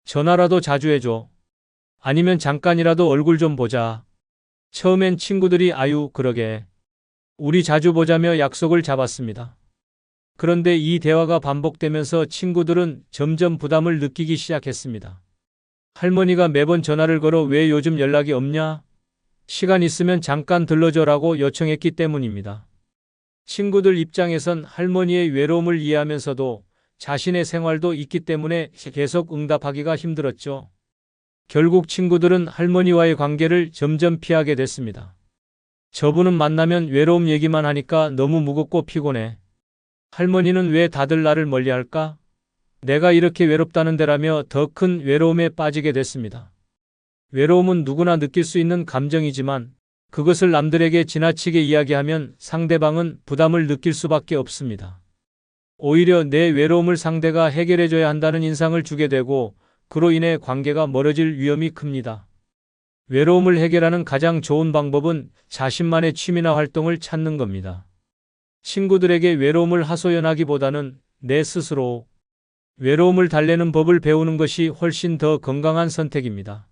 전화라도 자주 해줘. 아니면 잠깐이라도 얼굴 좀 보자. 처음엔 친구들이 아유, 그러게. 우리 자주 보자며 약속을 잡았습니다. 그런데 이 대화가 반복되면서 친구들은 점점 부담을 느끼기 시작했습니다. 할머니가 매번 전화를 걸어 왜 요즘 연락이 없냐? 시간 있으면 잠깐 들러줘라고 요청했기 때문입니다. 친구들 입장에선 할머니의 외로움을 이해하면서도 자신의 생활도 있기 때문에 계속 응답하기가 힘들었죠. 결국 친구들은 할머니와의 관계를 점점 피하게 됐습니다. 저분은 만나면 외로움 얘기만 하니까 너무 무겁고 피곤해. 할머니는 왜 다들 나를 멀리할까? 내가 이렇게 외롭다는 데라며 더 큰 외로움에 빠지게 됐습니다. 외로움은 누구나 느낄 수 있는 감정이지만 그것을 남들에게 지나치게 이야기하면 상대방은 부담을 느낄 수밖에 없습니다. 오히려 내 외로움을 상대가 해결해줘야 한다는 인상을 주게 되고 그로 인해 관계가 멀어질 위험이 큽니다. 외로움을 해결하는 가장 좋은 방법은 자신만의 취미나 활동을 찾는 겁니다. 친구들에게 외로움을 하소연하기보다는 내 스스로 외로움을 달래는 법을 배우는 것이 훨씬 더 건강한 선택입니다.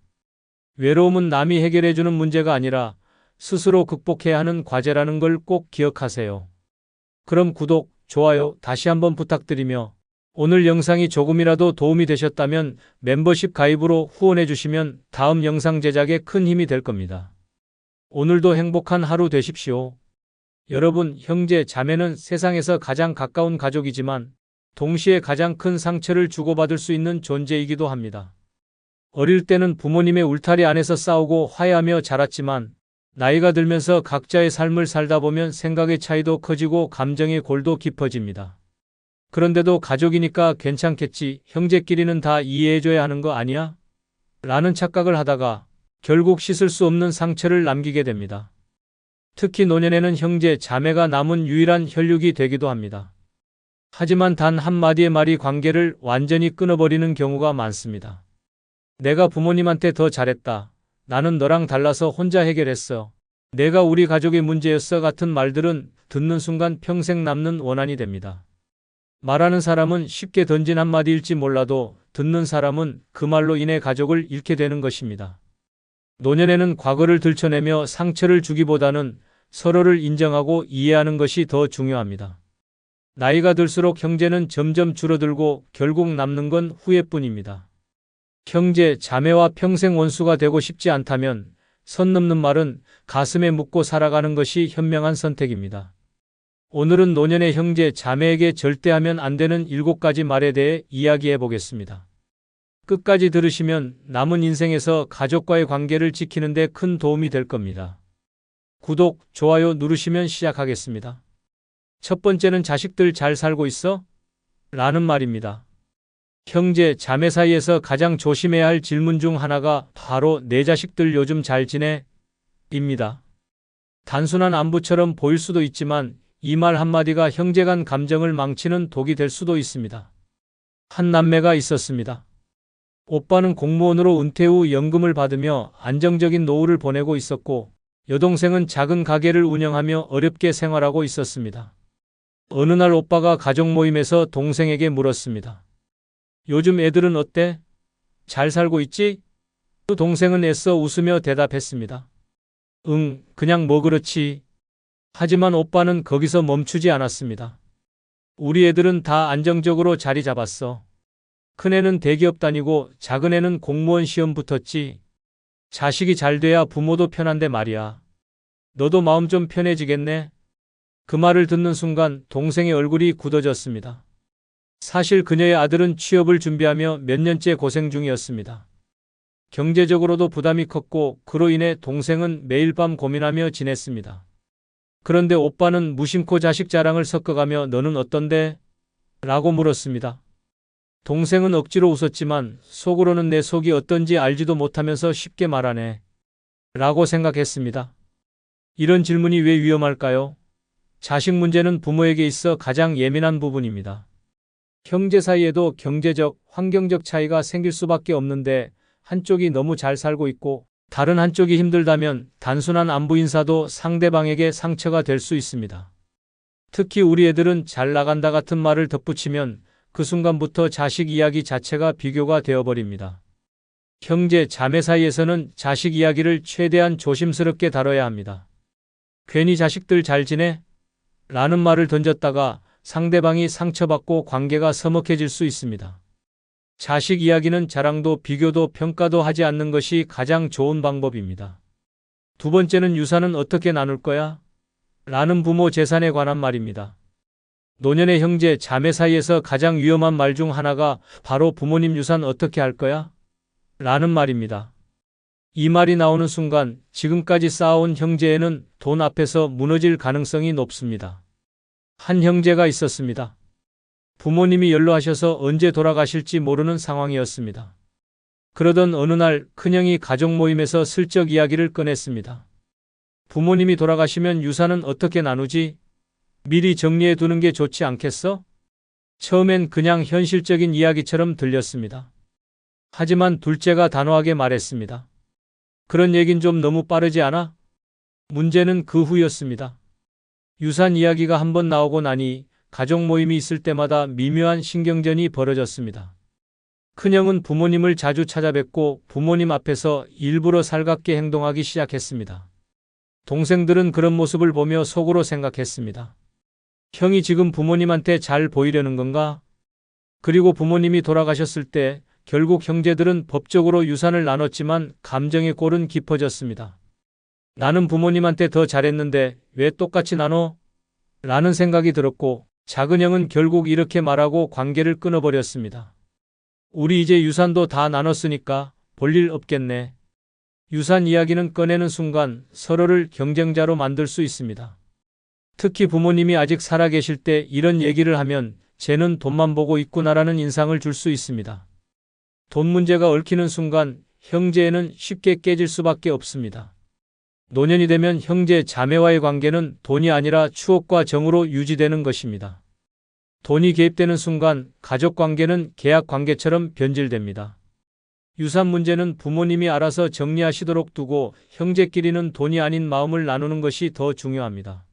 외로움은 남이 해결해주는 문제가 아니라 스스로 극복해야 하는 과제라는 걸 꼭 기억하세요. 그럼 구독, 좋아요 다시 한번 부탁드리며 오늘 영상이 조금이라도 도움이 되셨다면 멤버십 가입으로 후원해 주시면 다음 영상 제작에 큰 힘이 될 겁니다. 오늘도 행복한 하루 되십시오. 여러분, 형제, 자매는 세상에서 가장 가까운 가족이지만 동시에 가장 큰 상처를 주고받을 수 있는 존재이기도 합니다. 어릴 때는 부모님의 울타리 안에서 싸우고 화해하며 자랐지만 나이가 들면서 각자의 삶을 살다 보면 생각의 차이도 커지고 감정의 골도 깊어집니다. 그런데도 가족이니까 괜찮겠지, 형제끼리는 다 이해해줘야 하는 거 아니야? 라는 착각을 하다가 결국 씻을 수 없는 상처를 남기게 됩니다. 특히 노년에는 형제, 자매가 남은 유일한 혈육이 되기도 합니다. 하지만 단 한마디의 말이 관계를 완전히 끊어버리는 경우가 많습니다. 내가 부모님한테 더 잘했다. 나는 너랑 달라서 혼자 해결했어. 내가 우리 가족의 문제였어 같은 말들은 듣는 순간 평생 남는 원한이 됩니다. 말하는 사람은 쉽게 던진 한마디일지 몰라도 듣는 사람은 그 말로 인해 가족을 잃게 되는 것입니다. 노년에는 과거를 들춰내며 상처를 주기보다는 서로를 인정하고 이해하는 것이 더 중요합니다. 나이가 들수록 형제는 점점 줄어들고 결국 남는 건 후회뿐입니다. 형제, 자매와 평생 원수가 되고 싶지 않다면 선 넘는 말은 가슴에 묻고 살아가는 것이 현명한 선택입니다. 오늘은 노년의 형제, 자매에게 절대 하면 안 되는 7가지 말에 대해 이야기해 보겠습니다. 끝까지 들으시면 남은 인생에서 가족과의 관계를 지키는 데 큰 도움이 될 겁니다. 구독, 좋아요 누르시면 시작하겠습니다. 첫 번째는 자식들 잘 살고 있어? 라는 말입니다. 형제, 자매 사이에서 가장 조심해야 할 질문 중 하나가 바로 내 자식들 요즘 잘 지내? 입니다. 단순한 안부처럼 보일 수도 있지만 이 말 한마디가 형제간 감정을 망치는 독이 될 수도 있습니다. 한 남매가 있었습니다. 오빠는 공무원으로 은퇴 후 연금을 받으며 안정적인 노후를 보내고 있었고 여동생은 작은 가게를 운영하며 어렵게 생활하고 있었습니다. 어느 날 오빠가 가족 모임에서 동생에게 물었습니다. 요즘 애들은 어때? 잘 살고 있지? 그 동생은 애써 웃으며 대답했습니다. 응, 그냥 뭐 그렇지. 하지만 오빠는 거기서 멈추지 않았습니다. 우리 애들은 다 안정적으로 자리 잡았어. 큰애는 대기업 다니고 작은애는 공무원 시험 붙었지. 자식이 잘 돼야 부모도 편한데 말이야. 너도 마음 좀 편해지겠네? 그 말을 듣는 순간 동생의 얼굴이 굳어졌습니다. 사실 그녀의 아들은 취업을 준비하며 몇 년째 고생 중이었습니다. 경제적으로도 부담이 컸고 그로 인해 동생은 매일 밤 고민하며 지냈습니다. 그런데 오빠는 무심코 자식 자랑을 섞어가며 너는 어떤데? 라고 물었습니다. 동생은 억지로 웃었지만 속으로는 내 속이 어떤지 알지도 못하면서 쉽게 말하네. 라고 생각했습니다. 이런 질문이 왜 위험할까요? 자식 문제는 부모에게 있어 가장 예민한 부분입니다. 형제 사이에도 경제적, 환경적 차이가 생길 수밖에 없는데 한쪽이 너무 잘 살고 있고 다른 한쪽이 힘들다면 단순한 안부 인사도 상대방에게 상처가 될 수 있습니다. 특히 우리 애들은 잘 나간다 같은 말을 덧붙이면 그 순간부터 자식 이야기 자체가 비교가 되어버립니다. 형제, 자매 사이에서는 자식 이야기를 최대한 조심스럽게 다뤄야 합니다. 괜히 자식들 잘 지내? 라는 말을 던졌다가 상대방이 상처받고 관계가 서먹해질 수 있습니다. 자식 이야기는 자랑도 비교도 평가도 하지 않는 것이 가장 좋은 방법입니다. 두 번째는 유산은 어떻게 나눌 거야? 라는 부모 재산에 관한 말입니다. 노년의 형제, 자매 사이에서 가장 위험한 말 중 하나가 바로 부모님 유산 어떻게 할 거야? 라는 말입니다. 이 말이 나오는 순간 지금까지 쌓아온 형제에는 돈 앞에서 무너질 가능성이 높습니다. 한 형제가 있었습니다. 부모님이 연로하셔서 언제 돌아가실지 모르는 상황이었습니다. 그러던 어느 날 큰형이 가족 모임에서 슬쩍 이야기를 꺼냈습니다. 부모님이 돌아가시면 유산은 어떻게 나누지? 미리 정리해 두는 게 좋지 않겠어? 처음엔 그냥 현실적인 이야기처럼 들렸습니다. 하지만 둘째가 단호하게 말했습니다. 그런 얘긴 좀 너무 빠르지 않아? 문제는 그 후였습니다. 유산 이야기가 한번 나오고 나니 가족 모임이 있을 때마다 미묘한 신경전이 벌어졌습니다. 큰형은 부모님을 자주 찾아뵙고 부모님 앞에서 일부러 살갑게 행동하기 시작했습니다. 동생들은 그런 모습을 보며 속으로 생각했습니다. 형이 지금 부모님한테 잘 보이려는 건가? 그리고 부모님이 돌아가셨을 때 결국 형제들은 법적으로 유산을 나눴지만 감정의 골은 깊어졌습니다. 나는 부모님한테 더 잘했는데 왜 똑같이 나눠? 라는 생각이 들었고 작은 형은 결국 이렇게 말하고 관계를 끊어버렸습니다. 우리 이제 유산도 다 나눴으니까 볼일 없겠네. 유산 이야기는 꺼내는 순간 서로를 경쟁자로 만들 수 있습니다. 특히 부모님이 아직 살아계실 때 이런 얘기를 하면 쟤는 돈만 보고 있구나라는 인상을 줄 수 있습니다. 돈 문제가 얽히는 순간 형제에는 쉽게 깨질 수밖에 없습니다. 노년이 되면 형제 자매와의 관계는 돈이 아니라 추억과 정으로 유지되는 것입니다. 돈이 개입되는 순간 가족 관계는 계약 관계처럼 변질됩니다. 유산 문제는 부모님이 알아서 정리하시도록 두고 형제끼리는 돈이 아닌 마음을 나누는 것이 더 중요합니다.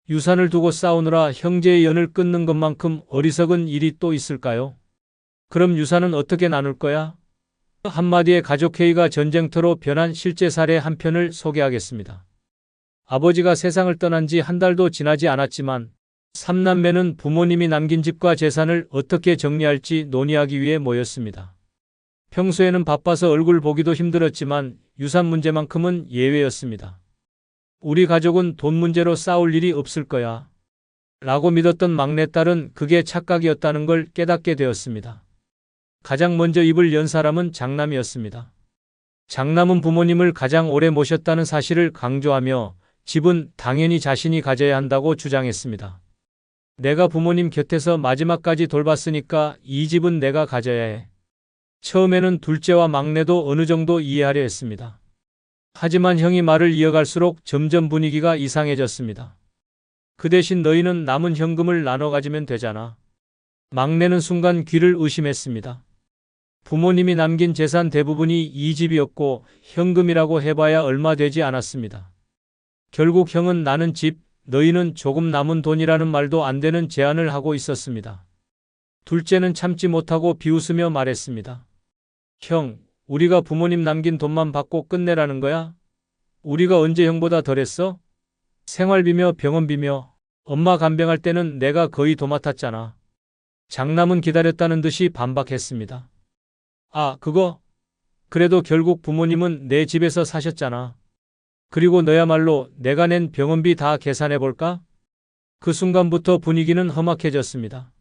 유산을 두고 싸우느라 형제의 연을 끊는 것만큼 어리석은 일이 또 있을까요? 그럼 유산은 어떻게 나눌 거야? 한마디의 가족회의가 전쟁터로 변한 실제 사례 한 편을 소개하겠습니다. 아버지가 세상을 떠난 지 한 달도 지나지 않았지만 3남매는 부모님이 남긴 집과 재산을 어떻게 정리할지 논의하기 위해 모였습니다. 평소에는 바빠서 얼굴 보기도 힘들었지만 유산 문제만큼은 예외였습니다. 우리 가족은 돈 문제로 싸울 일이 없을 거야. 라고 믿었던 막내딸은 그게 착각이었다는 걸 깨닫게 되었습니다. 가장 먼저 입을 연 사람은 장남이었습니다. 장남은 부모님을 가장 오래 모셨다는 사실을 강조하며 집은 당연히 자신이 가져야 한다고 주장했습니다. 내가 부모님 곁에서 마지막까지 돌봤으니까 이 집은 내가 가져야 해. 처음에는 둘째와 막내도 어느 정도 이해하려 했습니다. 하지만 형이 말을 이어갈수록 점점 분위기가 이상해졌습니다. 그 대신 너희는 남은 현금을 나눠 가지면 되잖아. 막내는 순간 귀를 의심했습니다. 부모님이 남긴 재산 대부분이 이 집이었고 현금이라고 해봐야 얼마 되지 않았습니다. 결국 형은 나는 집, 너희는 조금 남은 돈이라는 말도 안 되는 제안을 하고 있었습니다. 둘째는 참지 못하고 비웃으며 말했습니다. 형, 우리가 부모님 남긴 돈만 받고 끝내라는 거야? 우리가 언제 형보다 덜했어? 생활비며 병원비며 엄마 간병할 때는 내가 거의 도맡았잖아. 장남은 기다렸다는 듯이 반박했습니다. 아, 그거? 그래도 결국 부모님은 내 집에서 사셨잖아. 그리고 너야말로 내가 낸 병원비 다 계산해볼까? 그 순간부터 분위기는 험악해졌습니다.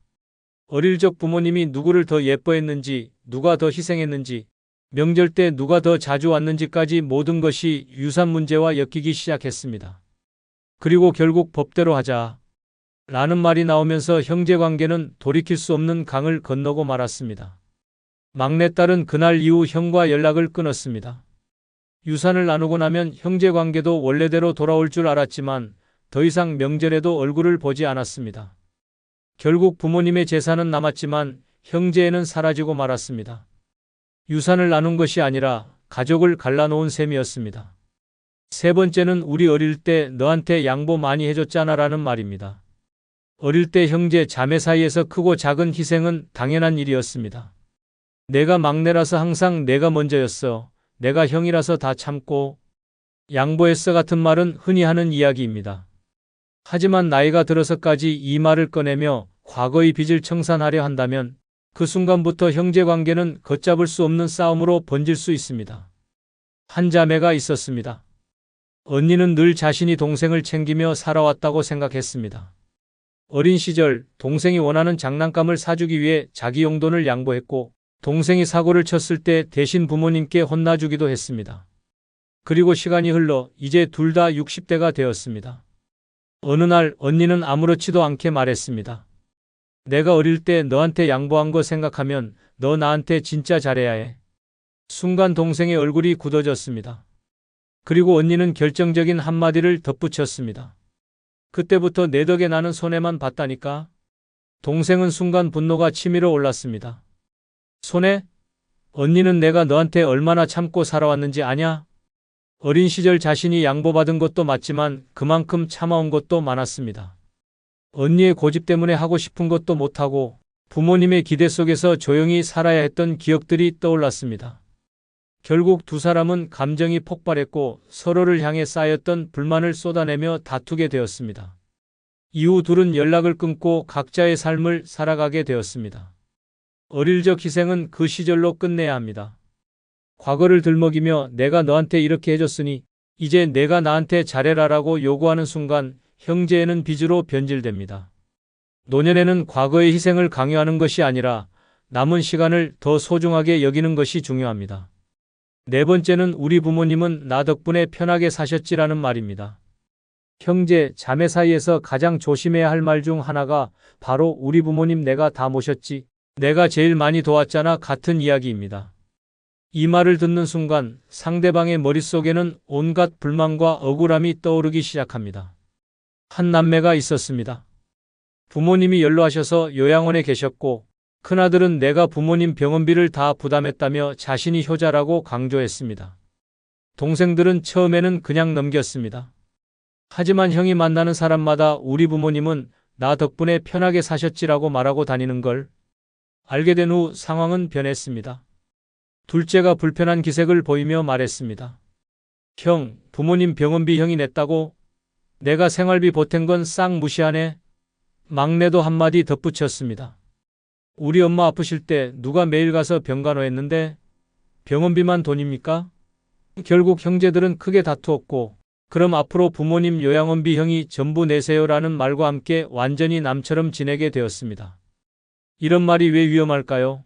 어릴 적 부모님이 누구를 더 예뻐했는지, 누가 더 희생했는지, 명절 때 누가 더 자주 왔는지까지 모든 것이 유산 문제와 엮이기 시작했습니다. 그리고 결국 법대로 하자. 라는 말이 나오면서 형제관계는 돌이킬 수 없는 강을 건너고 말았습니다. 막내딸은 그날 이후 형과 연락을 끊었습니다. 유산을 나누고 나면 형제관계도 원래대로 돌아올 줄 알았지만 더 이상 명절에도 얼굴을 보지 않았습니다. 결국 부모님의 재산은 남았지만 형제에는 사라지고 말았습니다. 유산을 나눈 것이 아니라 가족을 갈라놓은 셈이었습니다. 세 번째는 우리 어릴 때 너한테 양보 많이 해줬잖아 라는 말입니다. 어릴 때 형제 자매 사이에서 크고 작은 희생은 당연한 일이었습니다. 내가 막내라서 항상 내가 먼저였어. 내가 형이라서 다 참고 양보했어 같은 말은 흔히 하는 이야기입니다. 하지만 나이가 들어서까지 이 말을 꺼내며 과거의 빚을 청산하려 한다면 그 순간부터 형제 관계는 걷잡을 수 없는 싸움으로 번질 수 있습니다. 한 자매가 있었습니다. 언니는 늘 자신이 동생을 챙기며 살아왔다고 생각했습니다. 어린 시절 동생이 원하는 장난감을 사주기 위해 자기 용돈을 양보했고 동생이 사고를 쳤을 때 대신 부모님께 혼나주기도 했습니다. 그리고 시간이 흘러 이제 둘 다 60대가 되었습니다. 어느 날 언니는 아무렇지도 않게 말했습니다. 내가 어릴 때 너한테 양보한 거 생각하면 너 나한테 진짜 잘해야 해. 순간 동생의 얼굴이 굳어졌습니다. 그리고 언니는 결정적인 한마디를 덧붙였습니다. 그때부터 내 덕에 나는 손해만 봤다니까. 동생은 순간 분노가 치밀어 올랐습니다. 손해? 언니는 내가 너한테 얼마나 참고 살아왔는지 아냐? 어린 시절 자신이 양보받은 것도 맞지만 그만큼 참아온 것도 많았습니다. 언니의 고집 때문에 하고 싶은 것도 못하고 부모님의 기대 속에서 조용히 살아야 했던 기억들이 떠올랐습니다. 결국 두 사람은 감정이 폭발했고 서로를 향해 쌓였던 불만을 쏟아내며 다투게 되었습니다. 이후 둘은 연락을 끊고 각자의 삶을 살아가게 되었습니다. 어릴 적 희생은 그 시절로 끝내야 합니다. 과거를 들먹이며 내가 너한테 이렇게 해줬으니 이제 내가 나한테 잘해라라고 요구하는 순간 형제에는 빚으로 변질됩니다. 노년에는 과거의 희생을 강요하는 것이 아니라 남은 시간을 더 소중하게 여기는 것이 중요합니다. 네 번째는 우리 부모님은 나 덕분에 편하게 사셨지라는 말입니다. 형제, 자매 사이에서 가장 조심해야 할 말 중 하나가 바로 우리 부모님 내가 다 모셨지, 내가 제일 많이 도왔잖아 같은 이야기입니다. 이 말을 듣는 순간 상대방의 머릿속에는 온갖 불만과 억울함이 떠오르기 시작합니다. 한 남매가 있었습니다. 부모님이 연로하셔서 요양원에 계셨고 큰아들은 내가 부모님 병원비를 다 부담했다며 자신이 효자라고 강조했습니다. 동생들은 처음에는 그냥 넘겼습니다. 하지만 형이 만나는 사람마다 우리 부모님은 나 덕분에 편하게 사셨지라고 말하고 다니는 걸 알게 된 후 상황은 변했습니다. 둘째가 불편한 기색을 보이며 말했습니다. 형, 부모님 병원비 형이 냈다고? 내가 생활비 보탠 건 싹 무시하네? 막내도 한마디 덧붙였습니다. 우리 엄마 아프실 때 누가 매일 가서 병간호했는데 병원비만 돈입니까? 결국 형제들은 크게 다투었고 그럼 앞으로 부모님 요양원비 형이 전부 내세요라는 말과 함께 완전히 남처럼 지내게 되었습니다. 이런 말이 왜 위험할까요?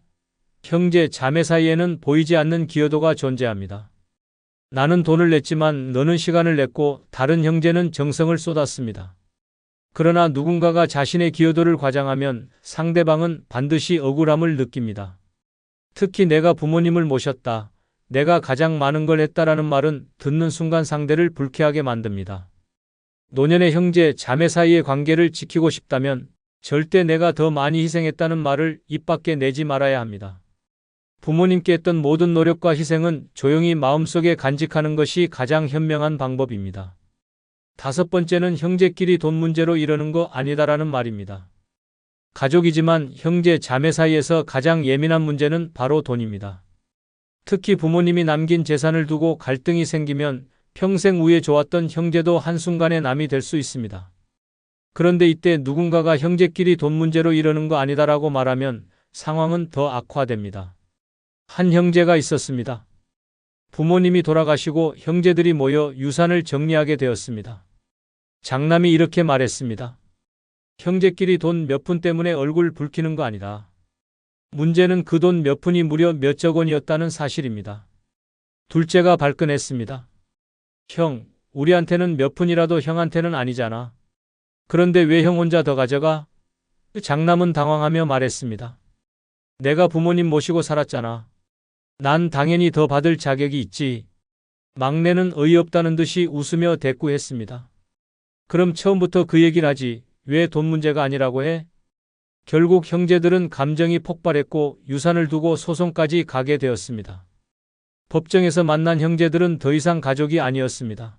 형제, 자매 사이에는 보이지 않는 기여도가 존재합니다. 나는 돈을 냈지만 너는 시간을 냈고 다른 형제는 정성을 쏟았습니다. 그러나 누군가가 자신의 기여도를 과장하면 상대방은 반드시 억울함을 느낍니다. 특히 내가 부모님을 모셨다, 내가 가장 많은 걸 했다라는 말은 듣는 순간 상대를 불쾌하게 만듭니다. 노년의 형제, 자매 사이의 관계를 지키고 싶다면 절대 내가 더 많이 희생했다는 말을 입 밖에 내지 말아야 합니다. 부모님께 했던 모든 노력과 희생은 조용히 마음속에 간직하는 것이 가장 현명한 방법입니다. 다섯 번째는 형제끼리 돈 문제로 이러는 거 아니다라는 말입니다. 가족이지만 형제, 자매 사이에서 가장 예민한 문제는 바로 돈입니다. 특히 부모님이 남긴 재산을 두고 갈등이 생기면 평생 우애 좋았던 형제도 한순간에 남이 될 수 있습니다. 그런데 이때 누군가가 형제끼리 돈 문제로 이러는 거 아니다라고 말하면 상황은 더 악화됩니다. 한 형제가 있었습니다. 부모님이 돌아가시고 형제들이 모여 유산을 정리하게 되었습니다. 장남이 이렇게 말했습니다. 형제끼리 돈 몇 푼 때문에 얼굴 붉히는 거 아니다. 문제는 그 돈 몇 푼이 무려 몇억 원이었다는 사실입니다. 둘째가 발끈했습니다. 형, 우리한테는 몇 푼이라도 형한테는 아니잖아. 그런데 왜 형 혼자 더 가져가? 장남은 당황하며 말했습니다. 내가 부모님 모시고 살았잖아. 난 당연히 더 받을 자격이 있지. 막내는 어이없다는 듯이 웃으며 대꾸했습니다. 그럼 처음부터 그 얘기를 하지. 왜 돈 문제가 아니라고 해? 결국 형제들은 감정이 폭발했고 유산을 두고 소송까지 가게 되었습니다. 법정에서 만난 형제들은 더 이상 가족이 아니었습니다.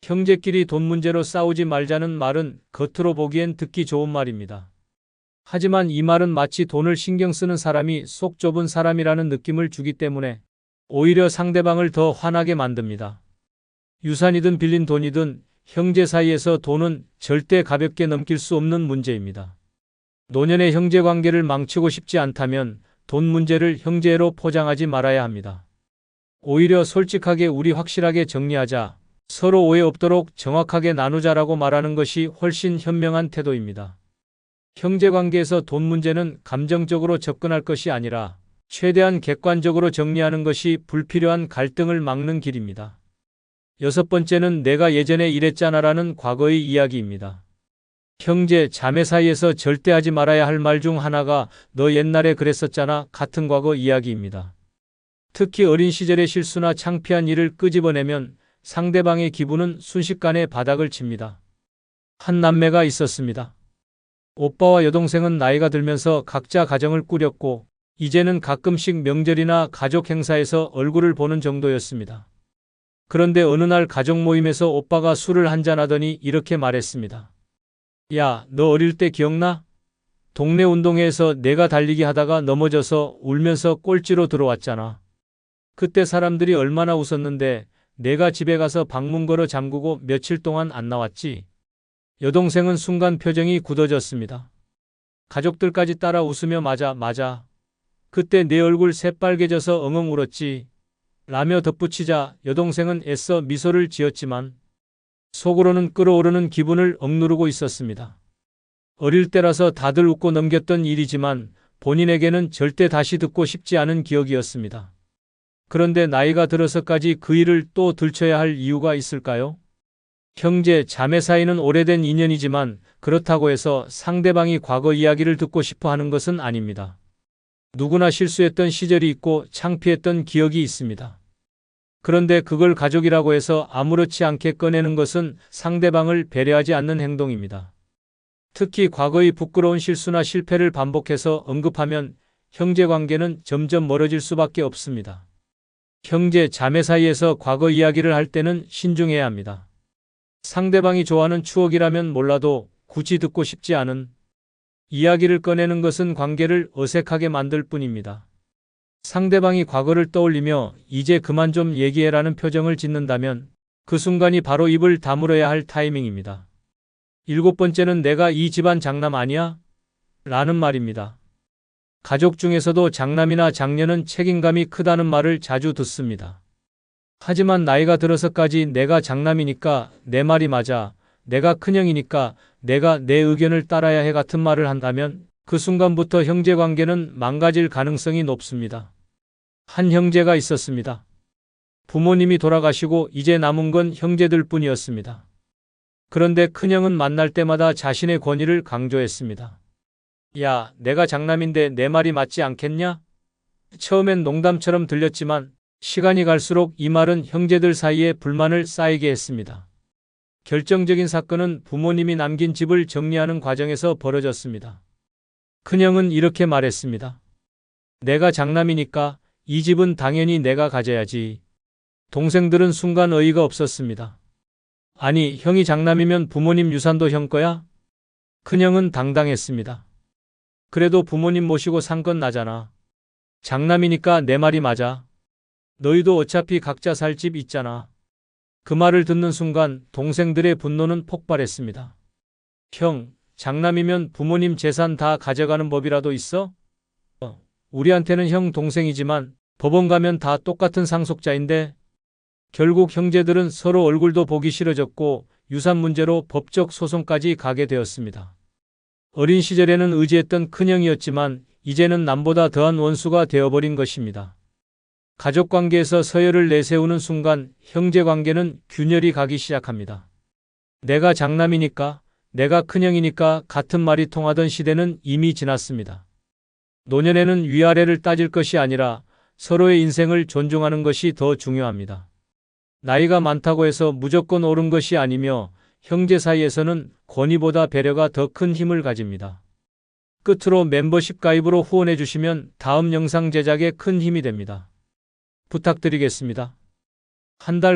형제끼리 돈 문제로 싸우지 말자는 말은 겉으로 보기엔 듣기 좋은 말입니다. 하지만 이 말은 마치 돈을 신경 쓰는 사람이 속 좁은 사람이라는 느낌을 주기 때문에 오히려 상대방을 더 화나게 만듭니다. 유산이든 빌린 돈이든 형제 사이에서 돈은 절대 가볍게 넘길 수 없는 문제입니다. 노년의 형제 관계를 망치고 싶지 않다면 돈 문제를 형제로 포장하지 말아야 합니다. 오히려 솔직하게 우리 확실하게 정리하자, 서로 오해 없도록 정확하게 나누자라고 말하는 것이 훨씬 현명한 태도입니다. 형제 관계에서 돈 문제는 감정적으로 접근할 것이 아니라 최대한 객관적으로 정리하는 것이 불필요한 갈등을 막는 길입니다. 여섯 번째는 내가 예전에 이랬잖아라는 과거의 이야기입니다. 형제, 자매 사이에서 절대 하지 말아야 할 말 중 하나가 너 옛날에 그랬었잖아 같은 과거 이야기입니다. 특히 어린 시절의 실수나 창피한 일을 끄집어내면 상대방의 기분은 순식간에 바닥을 칩니다. 한 남매가 있었습니다. 오빠와 여동생은 나이가 들면서 각자 가정을 꾸렸고 이제는 가끔씩 명절이나 가족 행사에서 얼굴을 보는 정도였습니다. 그런데 어느 날 가족 모임에서 오빠가 술을 한잔하더니 이렇게 말했습니다. 야, 너 어릴 때 기억나? 동네 운동회에서 내가 달리기 하다가 넘어져서 울면서 꼴찌로 들어왔잖아. 그때 사람들이 얼마나 웃었는데 내가 집에 가서 방문 걸어 잠그고 며칠 동안 안 나왔지. 여동생은 순간 표정이 굳어졌습니다. 가족들까지 따라 웃으며 맞아. 그때 내 얼굴 새빨개져서 엉엉 울었지. 라며 덧붙이자 여동생은 애써 미소를 지었지만 속으로는 끓어오르는 기분을 억누르고 있었습니다. 어릴 때라서 다들 웃고 넘겼던 일이지만 본인에게는 절대 다시 듣고 싶지 않은 기억이었습니다. 그런데 나이가 들어서까지 그 일을 또 들춰야 할 이유가 있을까요? 형제, 자매 사이는 오래된 인연이지만 그렇다고 해서 상대방이 과거 이야기를 듣고 싶어 하는 것은 아닙니다. 누구나 실수했던 시절이 있고 창피했던 기억이 있습니다. 그런데 그걸 가족이라고 해서 아무렇지 않게 꺼내는 것은 상대방을 배려하지 않는 행동입니다. 특히 과거의 부끄러운 실수나 실패를 반복해서 언급하면 형제 관계는 점점 멀어질 수밖에 없습니다. 형제, 자매 사이에서 과거 이야기를 할 때는 신중해야 합니다. 상대방이 좋아하는 추억이라면 몰라도 굳이 듣고 싶지 않은 이야기를 꺼내는 것은 관계를 어색하게 만들 뿐입니다. 상대방이 과거를 떠올리며 이제 그만 좀 얘기해라는 표정을 짓는다면 그 순간이 바로 입을 다물어야 할 타이밍입니다. 일곱 번째는 내가 이 집안 장남 아니야? 라는 말입니다. 가족 중에서도 장남이나 장녀는 책임감이 크다는 말을 자주 듣습니다. 하지만 나이가 들어서까지 내가 장남이니까 내 말이 맞아, 내가 큰형이니까 내가 내 의견을 따라야 해 같은 말을 한다면 그 순간부터 형제관계는 망가질 가능성이 높습니다. 한 형제가 있었습니다. 부모님이 돌아가시고 이제 남은 건 형제들 뿐이었습니다. 그런데 큰형은 만날 때마다 자신의 권위를 강조했습니다. 야, 내가 장남인데 내 말이 맞지 않겠냐? 처음엔 농담처럼 들렸지만 시간이 갈수록 이 말은 형제들 사이에 불만을 쌓이게 했습니다. 결정적인 사건은 부모님이 남긴 집을 정리하는 과정에서 벌어졌습니다. 큰형은 이렇게 말했습니다. 내가 장남이니까 이 집은 당연히 내가 가져야지. 동생들은 순간 어이가 없었습니다. 아니, 형이 장남이면 부모님 유산도 형 거야? 큰형은 당당했습니다. 그래도 부모님 모시고 산 건 나잖아. 장남이니까 내 말이 맞아. 너희도 어차피 각자 살 집 있잖아. 그 말을 듣는 순간 동생들의 분노는 폭발했습니다. 형, 장남이면 부모님 재산 다 가져가는 법이라도 있어? 우리한테는 형 동생이지만 법원 가면 다 똑같은 상속자인데. 결국 형제들은 서로 얼굴도 보기 싫어졌고 유산 문제로 법적 소송까지 가게 되었습니다. 어린 시절에는 의지했던 큰형이었지만 이제는 남보다 더한 원수가 되어버린 것입니다. 가족관계에서 서열을 내세우는 순간 형제관계는 균열이 가기 시작합니다. 내가 장남이니까, 내가 큰형이니까 같은 말이 통하던 시대는 이미 지났습니다. 노년에는 위아래를 따질 것이 아니라 서로의 인생을 존중하는 것이 더 중요합니다. 나이가 많다고 해서 무조건 옳은 것이 아니며 형제 사이에서는 권위보다 배려가 더 큰 힘을 가집니다. 끝으로 멤버십 가입으로 후원해 주시면 다음 영상 제작에 큰 힘이 됩니다. 부탁드리겠습니다. 한 달